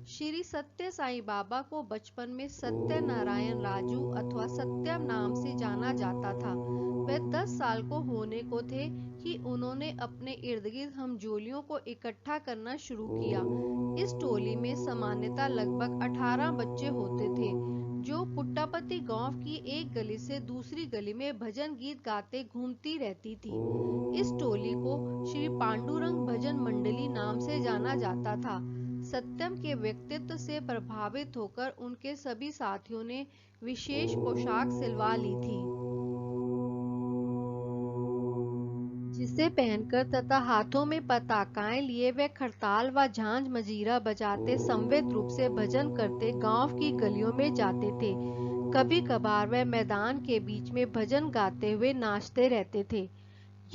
श्री सत्य साईं बाबा को बचपन में सत्य नारायण राजू अथवा सत्यम नाम से जाना जाता था। वे 10 साल को होने को थे कि उन्होंने अपने इर्द गिर्द हमजोलियों को इकट्ठा करना शुरू किया। इस टोली में सामान्यतः लगभग 18 बच्चे होते थे, जो पुट्टापत्ती गांव की एक गली से दूसरी गली में भजन गीत गाते घूमती रहती थी। इस टोली को श्री पांडुरंग भजन मंडली नाम से जाना जाता था। सत्यम के व्यक्तित्व से प्रभावित होकर उनके सभी साथियों ने विशेष पोशाक सिलवा ली थी, जिसे पहनकर तथा हाथों में पताकाएं लिए वे खड़ताल व झांझ मजीरा बजाते संवेद रूप से भजन करते गांव की गलियों में जाते थे। कभी कभार वे मैदान के बीच में भजन गाते हुए नाचते रहते थे।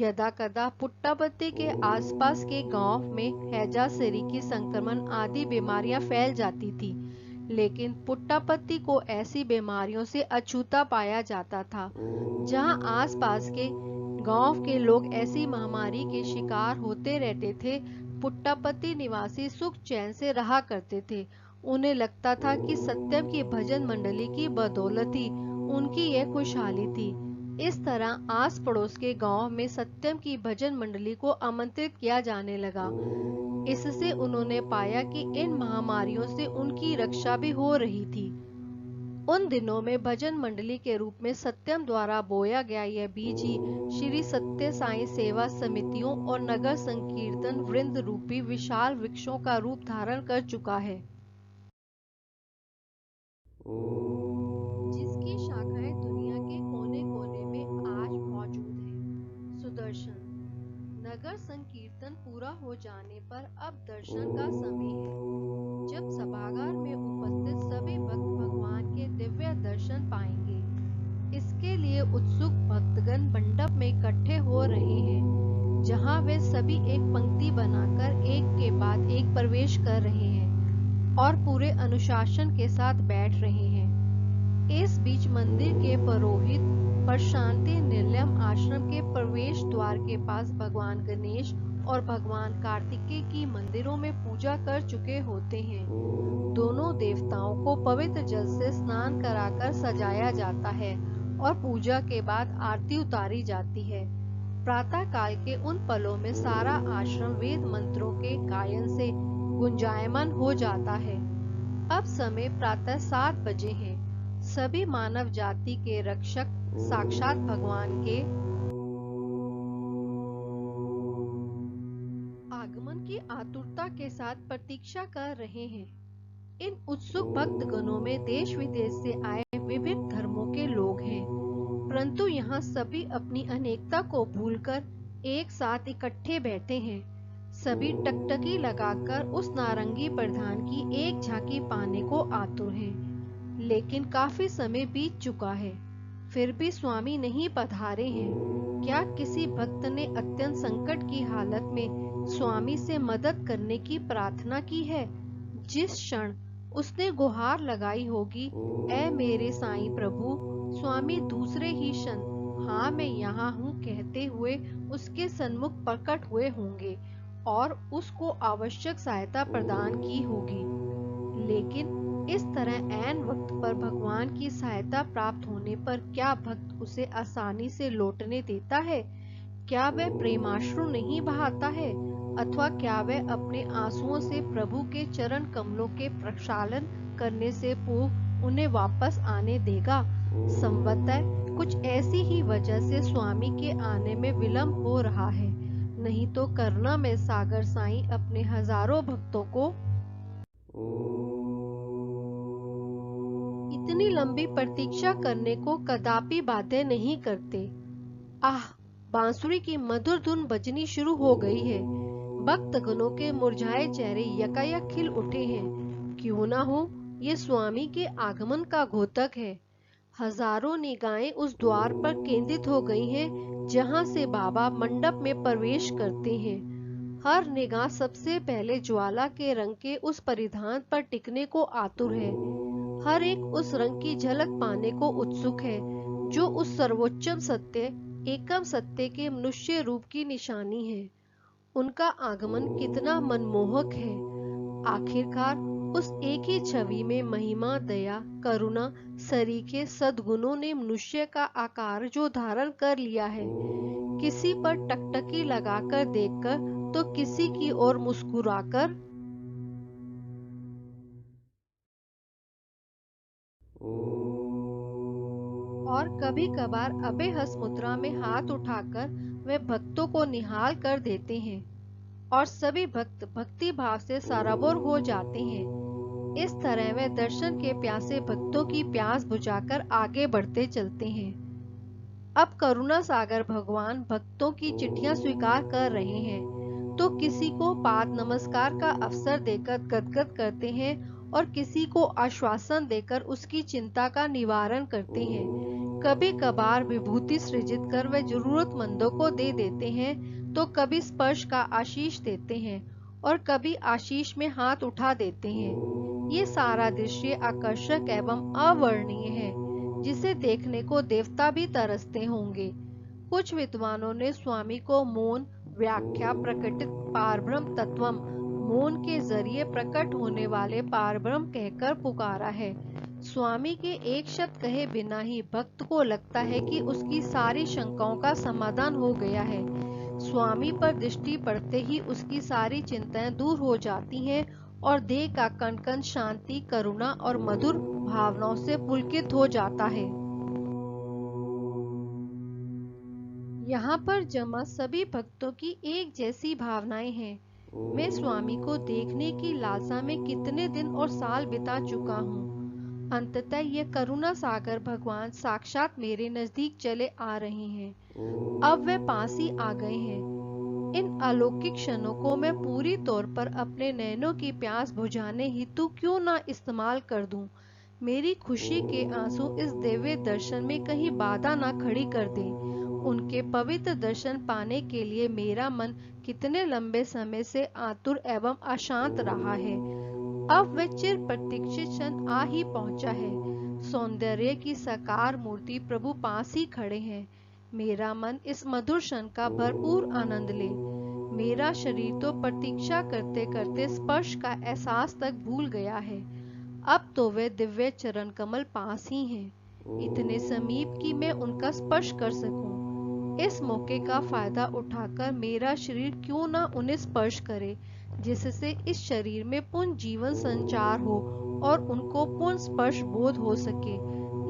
यदा कदा पुट्टापत्ती के आसपास के गांव में हैजा, सरी की संक्रमण आदि बीमारियां फैल जाती थी, लेकिन पुट्टापत्ती को ऐसी बीमारियों से अछूता पाया जाता था। जहां आसपास के गांव के लोग ऐसी महामारी के शिकार होते रहते थे, पुट्टापत्ती निवासी सुख चैन से रहा करते थे। उन्हें लगता था कि सत्यम की भजन मंडली की बदौलत ही उनकी यह खुशहाली थी। इस तरह आस पड़ोस के गांव में सत्यम की भजन मंडली को आमंत्रित किया जाने लगा। इससे उन्होंने पाया कि इन महामारियों से उनकी रक्षा भी हो रही थी। उन दिनों में भजन मंडली के रूप में सत्यम द्वारा बोया गया यह बीज ही श्री सत्य साईं सेवा समितियों और नगर संकीर्तन वृंद रूपी विशाल वृक्षों का रूप धारण कर चुका है, जिसकी शाखाएं दुनिया के कोने-कोने में आज मौजूद हैं। सुदर्शन। नगर संकीर्तन पूरा हो जाने पर अब दर्शन का समय है, जब सभागार में उपस्थित सभी भक्त भगवान के दिव्य दर्शन पाएंगे। इसके लिए उत्सुक भक्तगण मंडप में इकट्ठे हो रहे हैं, जहां वे सभी एक पंक्ति बनाकर एक के बाद एक प्रवेश कर रहे हैं और पूरे अनुशासन के साथ बैठ रहे हैं। इस बीच मंदिर के पुरोहित प्रशांति निलयम आश्रम के प्रवेश द्वार के पास भगवान गणेश और भगवान कार्तिकेय की मंदिरों में पूजा कर चुके होते हैं। दोनों देवताओं को पवित्र जल से स्नान कराकर सजाया जाता है और पूजा के बाद आरती उतारी जाती है। प्रातः काल के उन पलों में सारा आश्रम वेद मंत्रों के गायन से गुंजायमान हो जाता है। अब समय प्रातः 7 बजे है। सभी मानव जाति के रक्षक साक्षात भगवान के आगमन की आतुरता के साथ प्रतीक्षा कर रहे हैं। इन उत्सुक भक्तगणों में देश विदेश से आए विभिन्न धर्मों के लोग हैं, परंतु यहाँ सभी अपनी अनेकता को भूलकर एक साथ इकट्ठे बैठे हैं। सभी टकटकी लगाकर उस नारंगी परिधान की एक झांकी पाने को आतुर हैं। लेकिन काफी समय बीत चुका है, फिर भी स्वामी नहीं पधारे हैं। क्या किसी भक्त ने अत्यंत संकट की हालत में स्वामी से मदद करने की प्रार्थना की है? जिस क्षण उसने गुहार लगाई होगी, ऐ मेरे साईं प्रभु, स्वामी दूसरे ही क्षण हाँ मैं यहाँ हूँ कहते हुए उसके सन्मुख प्रकट हुए होंगे और उसको आवश्यक सहायता प्रदान की होगी। लेकिन इस तरह ऐन वक्त पर भगवान की सहायता प्राप्त होने पर क्या भक्त उसे आसानी से लौटने देता है? क्या वह प्रेमाश्रु नहीं बहाता है? अथवा क्या वह अपने आंसुओं से प्रभु के चरण कमलों के प्रक्षालन करने से पूर्व उन्हें वापस आने देगा? संभवतः कुछ ऐसी ही वजह से स्वामी के आने में विलंब हो रहा है, नहीं तो करुणा में सागर साईं अपने हजारों भक्तों को इतनी लंबी प्रतीक्षा करने को कदापि बाध्य नहीं करते। आह, बांसुरी की मधुर धुन बजनी शुरू हो गई है। भक्तगणों के मुरझाए चेहरे यकायक खिल उठे हैं। क्यों ना हो, ये स्वामी के आगमन का घोतक है। हजारों निगाहें उस द्वार पर केंद्रित हो गई हैं जहां से बाबा मंडप में प्रवेश करते हैं। हर निगाह सबसे पहले ज्वाला के रंग के उस परिधान पर टिकने को आतुर है। हर एक उस रंग की झलक पाने को उत्सुक है जो उस सर्वोच्चम सत्य, एकम सत्य के मनुष्य रूप की निशानी है। उनका आगमन कितना मनमोहक है। आखिरकार उस एक ही छवि में महिमा, दया, करुणा, सरीखे सद्गुणों ने मनुष्य का आकार जो धारण कर लिया है। किसी पर टकटकी लगाकर देखकर तो किसी की ओर मुस्कुराकर और कभी कभार अभय हस्त मुद्रा में हाथ उठाकर वे भक्तों को निहाल कर देते हैं और सभी भक्त भक्ति भाव से सराबोर हो जाते हैं। इस तरह वे दर्शन के प्यासे भक्तों की प्यास बुझाकर आगे बढ़ते चलते हैं। अब करुणा सागर भगवान भक्तों की चिट्ठियां स्वीकार कर रहे हैं, तो किसी को पाद नमस्कार का अवसर देकर गदगद करते हैं और किसी को आश्वासन देकर उसकी चिंता का निवारण करते हैं। कभी कभार विभूति सृजित कर वे जरूरतमंदों को दे देते हैं, तो कभी स्पर्श का आशीष देते हैं और कभी आशीष में हाथ उठा देते हैं। ये सारा दृश्य आकर्षक एवं अवर्णनीय है, जिसे देखने को देवता भी तरसते होंगे। कुछ विद्वानों ने स्वामी को मौन व्याख्या प्रकटित पारब्रह्म तत्वम, मौन के जरिए प्रकट होने वाले पारब्रह्म कहकर पुकारा है। स्वामी के एक शब्द कहे बिना ही भक्त को लगता है कि उसकी सारी शंकाओं का समाधान हो गया है। स्वामी पर दृष्टि पड़ते ही उसकी सारी चिंताएं दूर हो जाती हैं और देह का कण कण शांति, करुणा और मधुर भावनाओं से पुलकित हो जाता है। यहाँ पर जमा सभी भक्तों की एक जैसी भावनाएं हैं। मैं स्वामी को देखने की लालसा में कितने दिन और साल बिता चुका हूँ। अंततः ये करुणा सागर भगवान साक्षात मेरे नजदीक चले आ रहे हैं। अब वे पास ही आ गए हैं। इन अलौकिक क्षणों को मैं पूरी तौर पर अपने नैनों की प्यास बुझाने हेतु क्यों ना इस्तेमाल कर दूं। मेरी खुशी के आंसू इस दिव्य दर्शन में कहीं बाधा ना खड़ी कर दें। उनके पवित्र दर्शन पाने के लिए मेरा मन कितने लंबे समय से आतुर एवं अशांत रहा है। अब वह चिर प्रतीक्षित क्षण आ ही पहुंचा है। सौंदर्य की साकार मूर्ति प्रभु पास ही खड़े हैं। मेरा मन इस मधुर क्षण का भरपूर आनंद ले। मेरा शरीर तो प्रतीक्षा करते करते स्पर्श का एहसास तक भूल गया है। अब तो वे दिव्य चरण कमल पास ही हैं, इतने समीप कि मैं उनका स्पर्श कर सकूं। इस मौके का फायदा उठाकर मेरा शरीर क्यों ना उन्हें स्पर्श करे, जिससे इस शरीर में पुनः जीवन संचार हो और उनको पुनः स्पर्श बोध हो सके।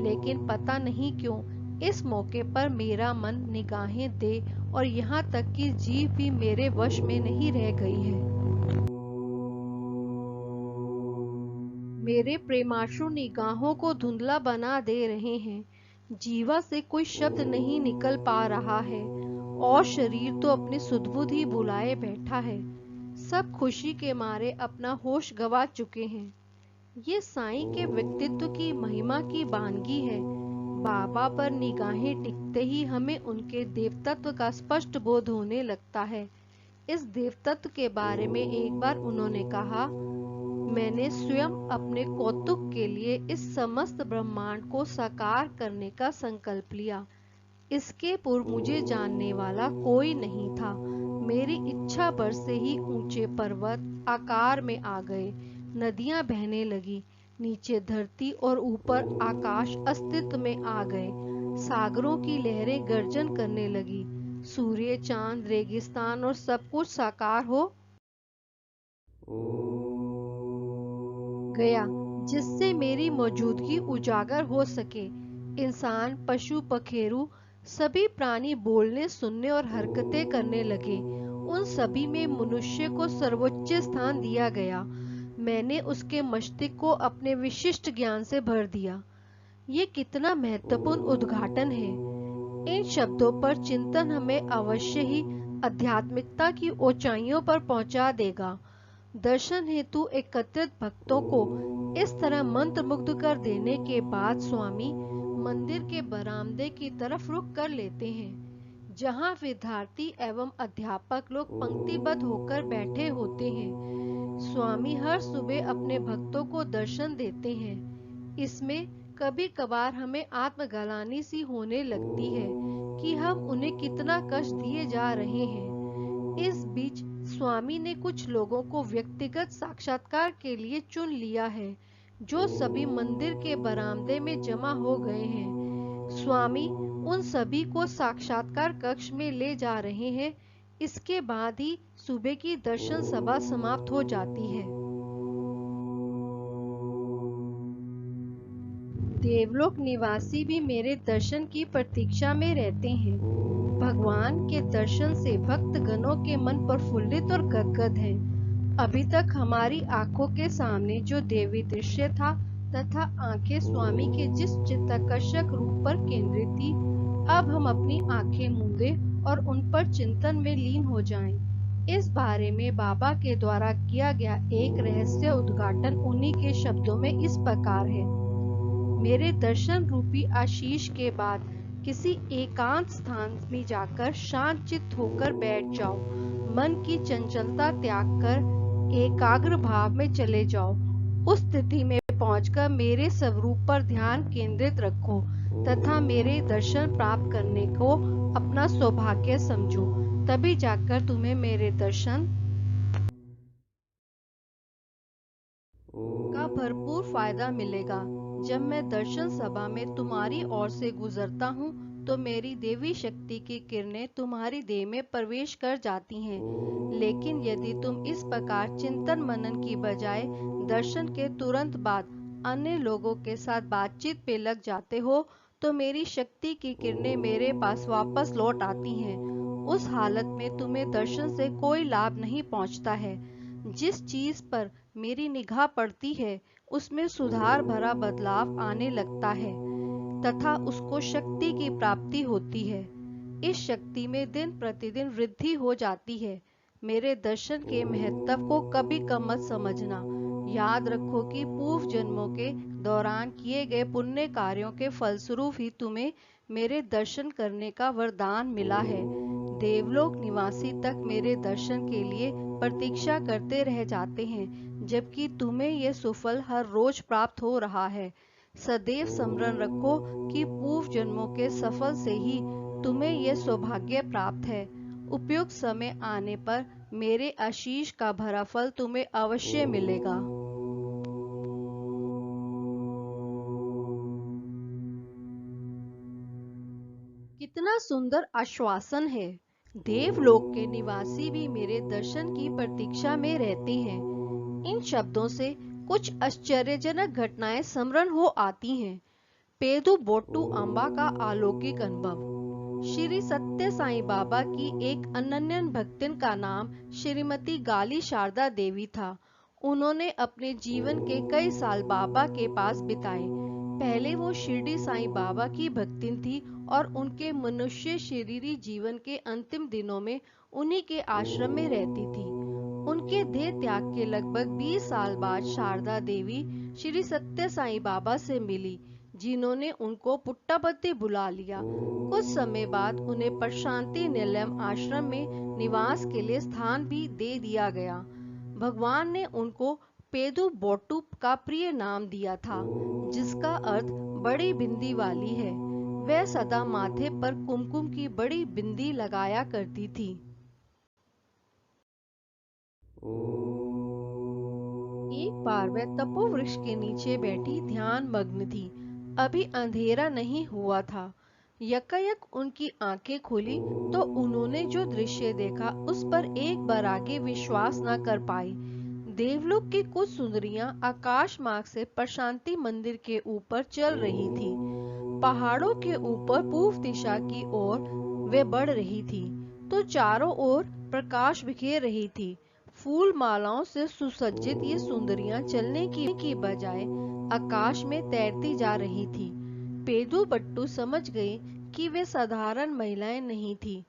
लेकिन पता नहीं क्यों इस मौके पर मेरा मन निगाहें दे और यहाँ तक कि जीभ भी मेरे वश में नहीं रह गई है। मेरे प्रेमाश्रु निगाहों को धुंधला बना दे रहे हैं। जीवा से कोई शब्द नहीं निकल पा रहा है और शरीर तो अपनी सुध-बुध ही बुलाए बैठा है। सब खुशी के मारे अपना होश गंवा चुके हैं। ये साईं के व्यक्तित्व की महिमा की बानगी है। बाबा पर निगाहें टिकते ही हमें उनके देवत्व का स्पष्ट बोध होने लगता है। इस देवत्व के बारे में एक बार उन्होंने कहा, मैंने स्वयं अपने कौतुक के लिए इस समस्त ब्रह्मांड को साकार करने का संकल्प लिया। इसके पूर्व मुझे जानने वाला कोई नहीं था। मेरी इच्छा पर से ही ऊंचे पर्वत आकार में आ गए, नदियां बहने लगी, नीचे धरती और ऊपर आकाश अस्तित्व में आ गए, सागरों की लहरें गर्जन करने लगी, सूर्य, चांद, रेगिस्तान और सब कुछ साकार हो गया, जिससे मेरी मौजूदगी उजागर हो सके। इंसान, पशु, पखेरु सभी प्राणी बोलने, सुनने और हरकतें करने लगे। उन सभी में मनुष्य को सर्वोच्च स्थान दिया गया। मैंने उसके मस्तिष्क को अपने विशिष्ट ज्ञान से भर दिया। ये कितना महत्वपूर्ण उद्घाटन है। इन शब्दों पर चिंतन हमें अवश्य ही आध्यात्मिकता की ऊंचाइयों पर पहुंचा देगा। दर्शन हेतु एकत्रित भक्तों को इस तरह मंत्रमुग्ध कर देने के बाद स्वामी मंदिर के बरामदे की तरफ रुख कर लेते हैं, जहां विद्यार्थी एवं अध्यापक लोग पंक्तिबद्ध होकर बैठे होते हैं। स्वामी हर सुबह अपने भक्तों को दर्शन देते हैं। इसमें कभी कभार हमें आत्मग्लानि सी होने लगती है कि हम उन्हें कितना कष्ट दिए जा रहे हैं। इस बीच स्वामी ने कुछ लोगों को व्यक्तिगत साक्षात्कार के लिए चुन लिया है, जो सभी मंदिर के बरामदे में जमा हो गए हैं। स्वामी उन सभी को साक्षात्कार कक्ष में ले जा रहे हैं। इसके बाद ही सुबह की दर्शन सभा समाप्त हो जाती है। देवलोक निवासी भी मेरे दर्शन की प्रतीक्षा में रहते हैं। भगवान के दर्शन से भक्त गणों के मन प्रफुल्लित और गदगद हैं। अभी तक हमारी आंखों के सामने जो देवी दृश्य था तथा आंखें स्वामी के जिस चित्ताकर्षक रूप पर केंद्रित थी, अब हम अपनी आंखें मूंदे और उन पर चिंतन में लीन हो जाएं। इस बारे में बाबा के द्वारा किया गया एक रहस्य उद्घाटन उन्हीं के शब्दों में इस प्रकार है। मेरे दर्शन रूपी आशीष के बाद किसी एकांत स्थान में जाकर शांत चित्त होकर बैठ जाओ। मन की चंचलता त्याग कर एकाग्र भाव में चले जाओ। उस स्थिति में पहुंचकर मेरे स्वरूप पर ध्यान केंद्रित रखो तथा मेरे दर्शन प्राप्त करने को अपना सौभाग्य समझो। तभी जाकर तुम्हें मेरे दर्शन का भरपूर फायदा मिलेगा। जब मैं दर्शन सभा में तुम्हारी ओर से गुजरता हूँ तो मेरी देवी शक्ति की किरणें तुम्हारी देह में प्रवेश कर जाती हैं। लेकिन यदि तुम इस प्रकार चिंतन मनन की बजाय दर्शन के तुरंत बाद अन्य लोगों के साथ बातचीत पे लग जाते हो तो मेरी शक्ति की किरणें मेरे पास वापस लौट आती हैं। उस हालत में तुम्हें दर्शन से कोई लाभ नहीं पहुंचता है। जिस चीज पर मेरी निगाह पड़ती है उसमें सुधार भरा बदलाव आने लगता है तथा उसको शक्ति की प्राप्ति होती है। इस शक्ति में दिन प्रतिदिन वृद्धि हो जाती है। मेरे दर्शन के महत्व को कभी कम मत समझना। याद रखो कि पूर्व जन्मों के दौरान किए गए पुण्य कार्यों के फलस्वरूप ही तुम्हें मेरे दर्शन करने का वरदान मिला है। देवलोक निवासी तक मेरे दर्शन के लिए प्रतीक्षा करते रह जाते हैं, जबकि तुम्हें यह सुफल हर रोज प्राप्त हो रहा है। सदैव स्मरण रखो कि पूर्व जन्मों के सफल से ही तुम्हें यह सौभाग्य प्राप्त है। उपयुक्त समय आने पर मेरे आशीष का भरा फल तुम्हें अवश्य मिलेगा। कितना सुंदर आश्वासन है। देवलोक के निवासी भी मेरे दर्शन की प्रतीक्षा में रहते हैं। इन शब्दों से कुछ आश्चर्यजनक घटनाएं स्मरण हो आती हैं। पेदू बोट्टू अम्बा का अलौकिक अनुभव। श्री सत्य साईं बाबा की एक अनन्य भक्तिन का नाम श्रीमती गाली शारदा देवी था। उन्होंने अपने जीवन के कई साल बाबा के पास बिताए। पहले वो शिरडी साईं बाबा की भक्तिन थी और उनके मनुष्य शरीरी जीवन के अंतिम दिनों में उन्हीं के आश्रम में रहती थी। उनके देह त्याग के लगभग 20 साल बाद शारदा देवी श्री सत्य साईं बाबा से मिली, जिन्होंने उनको पुट्टापत्ती बुला लिया। कुछ समय बाद उन्हें प्रशांति निलयम आश्रम में निवास के लिए स्थान भी दे दिया गया। भगवान ने उनको पेदू बोटू का प्रिय नाम दिया था, जिसका अर्थ बड़ी बिंदी वाली है। वह सदा माथे पर कुमकुम की बड़ी बिंदी लगाया करती थी। एक बार वह तपोवृक्ष के नीचे बैठी ध्यान मग्न थी। अभी अंधेरा नहीं हुआ था। यकायक उनकी आंखें खुली तो उन्होंने जो दृश्य देखा उस पर एक बार आगे विश्वास न कर पाई। देवलोक की कुछ सुंदरियां आकाश मार्ग से प्रशांति मंदिर के ऊपर चल रही थी। पहाड़ों के ऊपर पूर्व दिशा की ओर वे बढ़ रही थी तो चारों ओर प्रकाश बिखेर रही थी। फूल मालाओं से सुसज्जित ये सुंदरियां चलने की बजाय आकाश में तैरती जा रही थी। पेदू बट्टू समझ गए कि वे साधारण महिलाएं नहीं थी।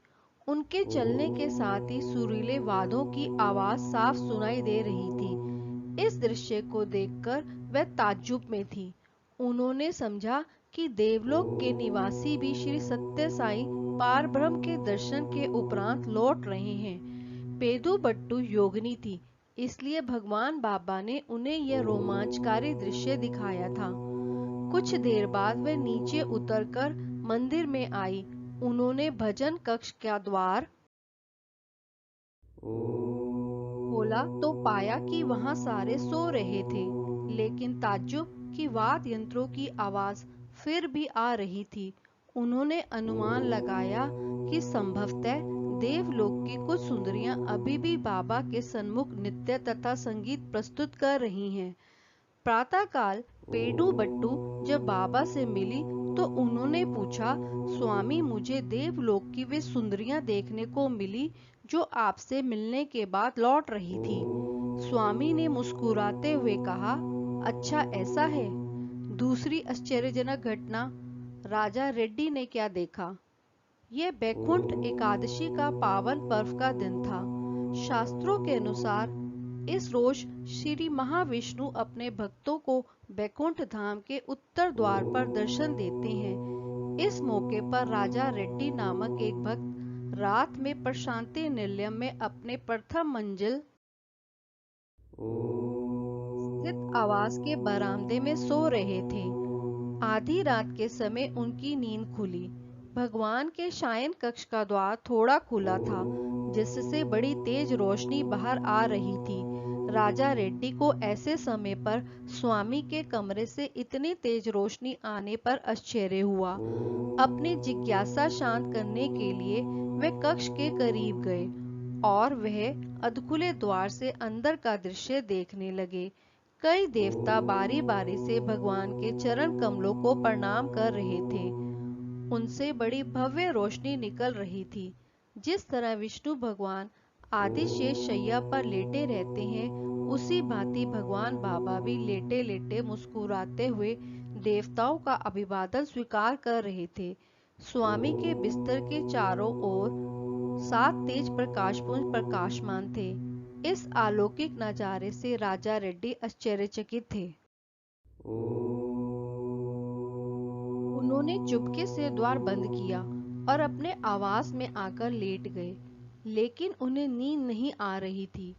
उनके चलने के साथ ही सुरीले वाद्यों की आवाज साफ सुनाई दे रही थी। इस दृश्य को देखकर वह ताज्जुब में थी। उन्होंने समझा कि देवलोक के निवासी भी श्री सत्य साईं पारब्रह्म के दर्शन के उपरांत लौट रहे हैं। पेदू बट्टू योगिनी थी, इसलिए भगवान बाबा ने उन्हें यह रोमांचकारी दृश्य दिखाया था। कुछ देर बाद वह नीचे उतरकर मंदिर में आई। उन्होंने भजन कक्ष का द्वार खोला तो पाया कि वहां सारे सो रहे थे, लेकिन ताज्जुब की वाद्य यंत्रों की आवाज फिर भी आ रही थी। उन्होंने अनुमान लगाया कि संभवतः देवलोक की कुछ सुंदरियां अभी भी बाबा के सन्मुख नृत्य तथा संगीत प्रस्तुत कर रही हैं। प्रातःकाल पेडू बट्टू जब बाबा से मिली तो उन्होंने पूछा, स्वामी, मुझे देवलोक की वे सुंदरियां देखने को मिली जो आपसे मिलने के बाद लौट रही थी। स्वामी ने मुस्कुराते हुए कहा, अच्छा ऐसा है। दूसरी आश्चर्यजनक घटना, राजा रेड्डी ने क्या देखा। यह बैकुंठ एकादशी का पावन पर्व का दिन था। शास्त्रों के अनुसार इस रोज श्री महाविष्णु अपने भक्तों को बैकुंठ धाम के उत्तर द्वार पर दर्शन देते हैं। इस मौके पर राजा रेड्डी नामक एक भक्त रात में प्रशांति निलयम में अपने प्रथम मंजिल स्थित आवास के बरामदे में सो रहे थे। आधी रात के समय उनकी नींद खुली। भगवान के शयन कक्ष का द्वार थोड़ा खुला था, जिससे बड़ी तेज रोशनी बाहर आ रही थी। राजा रेड्डी को ऐसे समय पर स्वामी के कमरे से इतनी तेज रोशनी आने पर आश्चर्य हुआ। अपनी जिज्ञासा शांत करने के लिए वे कक्ष के करीब गए और वह अधखुले द्वार से अंदर का दृश्य देखने लगे। कई देवता बारी बारी से भगवान के चरण कमलों को प्रणाम कर रहे थे। उनसे बड़ी भव्य रोशनी निकल रही थी। जिस तरह विष्णु भगवान आदिशेष शैया पर लेटे रहते हैं, उसी भांति भगवान बाबा भी लेटे लेटे मुस्कुराते हुए देवताओं का अभिवादन स्वीकार कर रहे थे। स्वामी के बिस्तर के चारों ओर 7 तेज प्रकाशपुंज प्रकाशमान थे। इस अलौकिक नजारे से राजा रेड्डी आश्चर्यचकित थे। उन्होंने चुपके से द्वार बंद किया और अपने आवास में आकर लेट गए, लेकिन उन्हें नींद नहीं आ रही थी।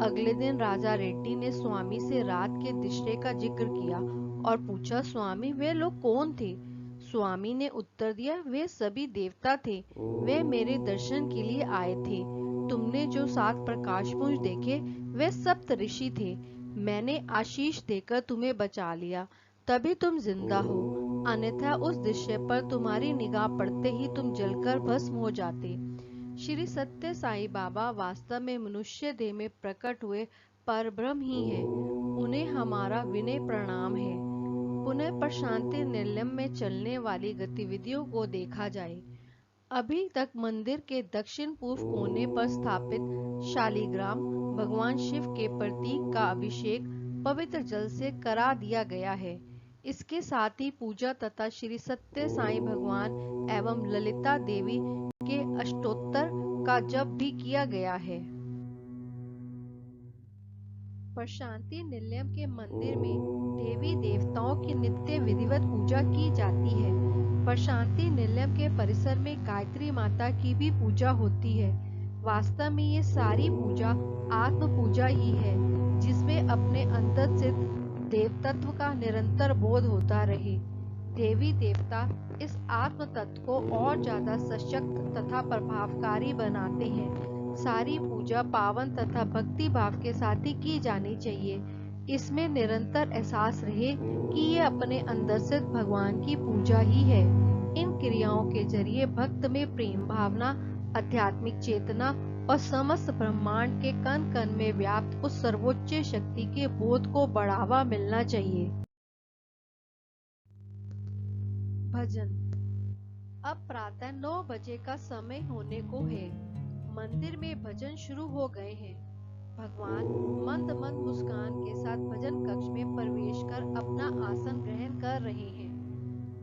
अगले दिन राजा रेड्डी ने स्वामी से रात के दृश्य का जिक्र किया और पूछा, स्वामी, वे लोग कौन थे। स्वामी ने उत्तर दिया, वे सभी देवता थे। वे मेरे दर्शन के लिए आए थे। तुमने जो 7 प्रकाशपुंज देखे वे सप्त ऋषि थे। मैंने आशीष देकर तुम्हें बचा लिया, तभी तुम जिंदा हो, अन्यथा उस दृश्य पर तुम्हारी निगाह पड़ते ही तुम जलकर भस्म हो जाते। श्री सत्य साईं बाबा वास्तव में मनुष्य देह में प्रकट हुए परब्रह्म ही हैं। उन्हें हमारा विनय प्रणाम है। पुनः प्रशांति निलयम में चलने वाली गतिविधियों को देखा जाए। अभी तक मंदिर के दक्षिण पूर्व कोने पर स्थापित शालिग्राम भगवान शिव के प्रतीक का अभिषेक पवित्र जल से करा दिया गया है। इसके साथ ही पूजा तथा श्री सत्य साईं भगवान एवं ललिता देवी के अष्टोत्तर का जप भी किया गया है। प्रशांति निलयम के मंदिर में देवी देवताओं की नित्य विधिवत पूजा की जाती है। प्रशांति निलयम के परिसर में गायत्री माता की भी पूजा होती है। वास्तव में ये सारी पूजा आत्म पूजा ही है, जिसमें अपने अंदर स्थित देव तत्व का निरंतर बोध होता रहे। देवी देवता इस आत्म तत्व को और ज्यादा सशक्त तथा प्रभावकारी बनाते हैं। सारी पूजा पावन तथा भक्ति भाव के साथ ही की जानी चाहिए। इसमें निरंतर एहसास रहे कि ये अपने अंदर से भगवान की पूजा ही है। इन क्रियाओं के जरिए भक्त में प्रेम भावना, आध्यात्मिक चेतना और समस्त ब्रह्मांड के कण कण में व्याप्त उस सर्वोच्च शक्ति के बोध को बढ़ावा मिलना चाहिए। भजन। अब प्रातः 9 बजे का समय होने को है। मंदिर में भजन शुरू हो गए हैं। भगवान मंद मंद मुस्कान के साथ भजन कक्ष में प्रवेश कर अपना आसन ग्रहण कर रहे हैं।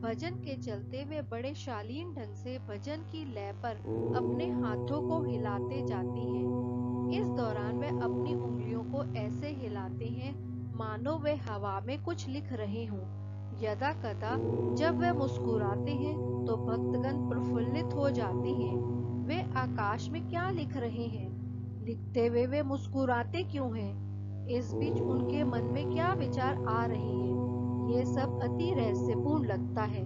भजन के चलते वे बड़े शालीन ढंग से भजन की लय पर अपने हाथों को हिलाते जाते हैं। इस दौरान वे अपनी उंगलियों को ऐसे हिलाते हैं मानो वे हवा में कुछ लिख रहे हों। यदा कदा जब वे मुस्कुराते हैं तो भक्तगण प्रफुल्लित हो जाते हैं। वे आकाश में क्या लिख रहे हैं? लिखते हुए वे मुस्कुराते क्यों हैं? इस बीच उनके मन में क्या विचार आ रहे हैं? ये सब अति रहस्यपूर्ण लगता है।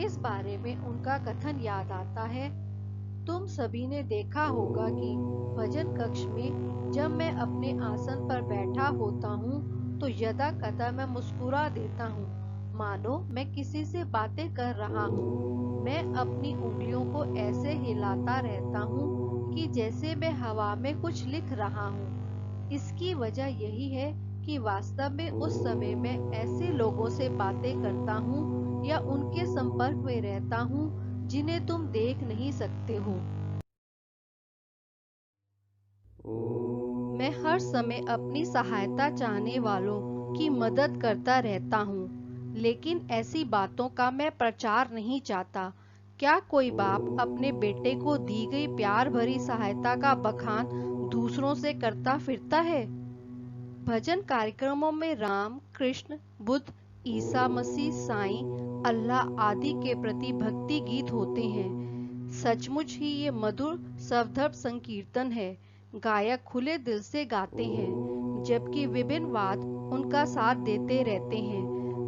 इस बारे में उनका कथन याद आता है। तुम सभी ने देखा होगा कि भजन कक्ष में जब मैं अपने आसन पर बैठा होता हूँ तो यदा कदा मैं मुस्कुरा देता हूँ, मानो मैं किसी से बातें कर रहा हूँ। मैं अपनी उंगलियों को ऐसे हिलाता रहता हूँ कि जैसे मैं हवा में कुछ लिख रहा हूँ। इसकी वजह यही है कि वास्तव में उस समय मैं ऐसे लोगों से बातें करता हूँ या उनके संपर्क में रहता हूँ जिन्हें तुम देख नहीं सकते हो। मैं हर समय अपनी सहायता चाहने वालों की मदद करता रहता हूँ, लेकिन ऐसी बातों का मैं प्रचार नहीं चाहता। क्या कोई बाप अपने बेटे को दी गई प्यार भरी सहायता का बखान दूसरों से करता फिरता है? भजन कार्यक्रमों में राम, कृष्ण, बुद्ध, ईसा मसीह, साईं, अल्लाह आदि के प्रति भक्ति गीत होते हैं। सचमुच ही ये मधुर सवधर्म संकीर्तन है। गायक खुले दिल से गाते हैं, जबकि विभिन्न वाद उनका साथ देते रहते हैं।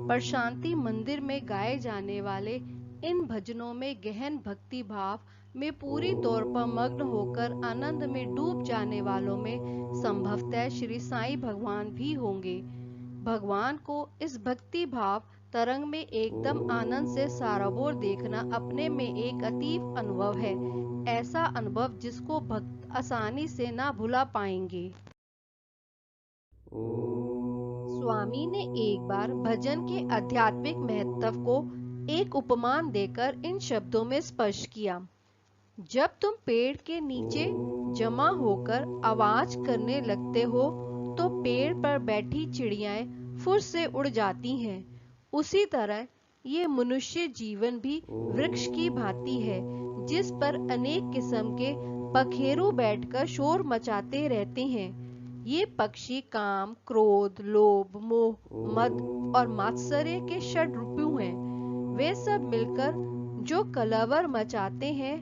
प्रशांति मंदिर में गाए जाने वाले इन भजनों में गहन भक्ति भाव में पूरी तौर पर मग्न होकर आनंद में डूब जाने वालों में संभवतः श्री साईं भगवान भी होंगे। भगवान को इस भक्ति भाव तरंग में एकदम आनंद से साराबोर देखना अपने में एक अतीव अनुभव है। ऐसा अनुभव जिसको भक्त आसानी से ना भुला पाएंगे। स्वामी ने एक बार भजन के आध्यात्मिक महत्व को एक उपमान देकर इन शब्दों में स्पष्ट किया। जब तुम पेड़ के नीचे जमा होकर आवाज करने लगते हो तो पेड़ पर बैठी चिड़ियाएं फुर्र से उड़ जाती हैं। उसी तरह ये मनुष्य जीवन भी वृक्ष की भांति है, जिस पर अनेक किस्म के पखेरु बैठकर शोर मचाते रहते हैं। ये पक्षी काम, क्रोध, लोभ, मोह, मद और मात्सर्य के षड्रूपी हैं। वे सब मिलकर जो कलरव मचाते हैं,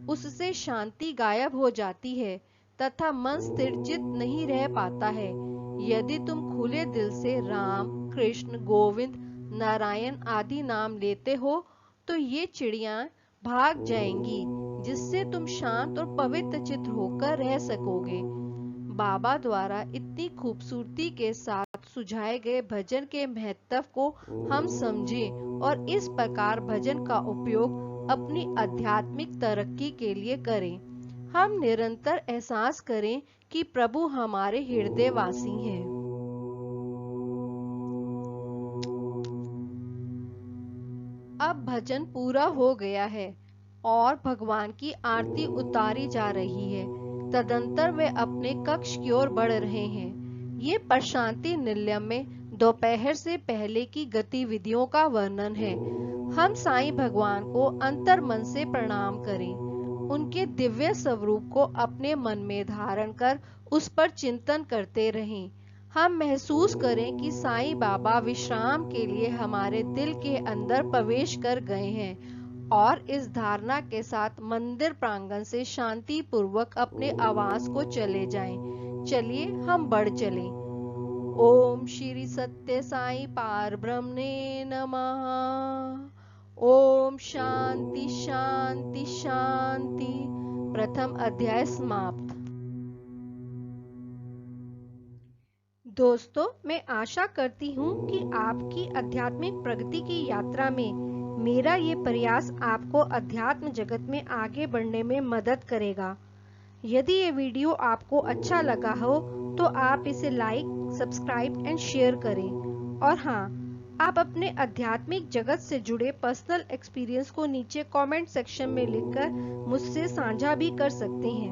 उससे शांति गायब हो जाती है तथा मन स्थिर चित नहीं रह पाता है। यदि तुम खुले दिल से राम, कृष्ण, गोविंद, नारायण आदि नाम लेते हो तो ये चिड़ियां भाग जाएंगी, जिससे तुम शांत और पवित्र चित्त होकर रह सकोगे। बाबा द्वारा इतनी खूबसूरती के साथ सुझाए गए भजन के महत्व को हम समझें और इस प्रकार भजन का उपयोग अपनी आध्यात्मिक तरक्की के लिए करें। हम निरंतर एहसास करें कि प्रभु हमारे हृदय वासी हैं। अब भजन पूरा हो गया है और भगवान की आरती उतारी जा रही है। तदंतर वे अपने कक्ष की ओर बढ़ रहे हैं। ये प्रशांति निलयम में दोपहर से पहले की गतिविधियों का वर्णन है। हम साईं भगवान को अंतर मन से प्रणाम करें। उनके दिव्य स्वरूप को अपने मन में धारण कर उस पर चिंतन करते रहें। हम महसूस करें कि साईं बाबा विश्राम के लिए हमारे दिल के अंदर प्रवेश कर गए हैं और इस धारणा के साथ मंदिर प्रांगण से शांति पूर्वक अपने आवास को चले जाएं। चलिए हम बढ़ चले। ओम श्री सत्य साई पारब्रह्मणे नमः। ओम शांति शांति शांति। प्रथम अध्याय समाप्त। दोस्तों, मैं आशा करती हूँ कि आपकी आध्यात्मिक प्रगति की यात्रा में मेरा ये प्रयास आपको अध्यात्म जगत में आगे बढ़ने में मदद करेगा। यदि ये वीडियो आपको अच्छा लगा हो तो आप इसे लाइक, सब्सक्राइब एंड शेयर करें। और हाँ, आप अपने आध्यात्मिक जगत से जुड़े पर्सनल एक्सपीरियंस को नीचे कमेंट सेक्शन में लिखकर मुझसे साझा भी कर सकते हैं।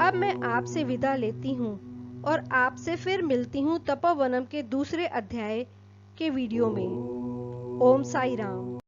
अब मैं आपसे विदा लेती हूँ और आपसे फिर मिलती हूँ तपोवनम के दूसरे अध्याय के वीडियो में। ओम साई राम।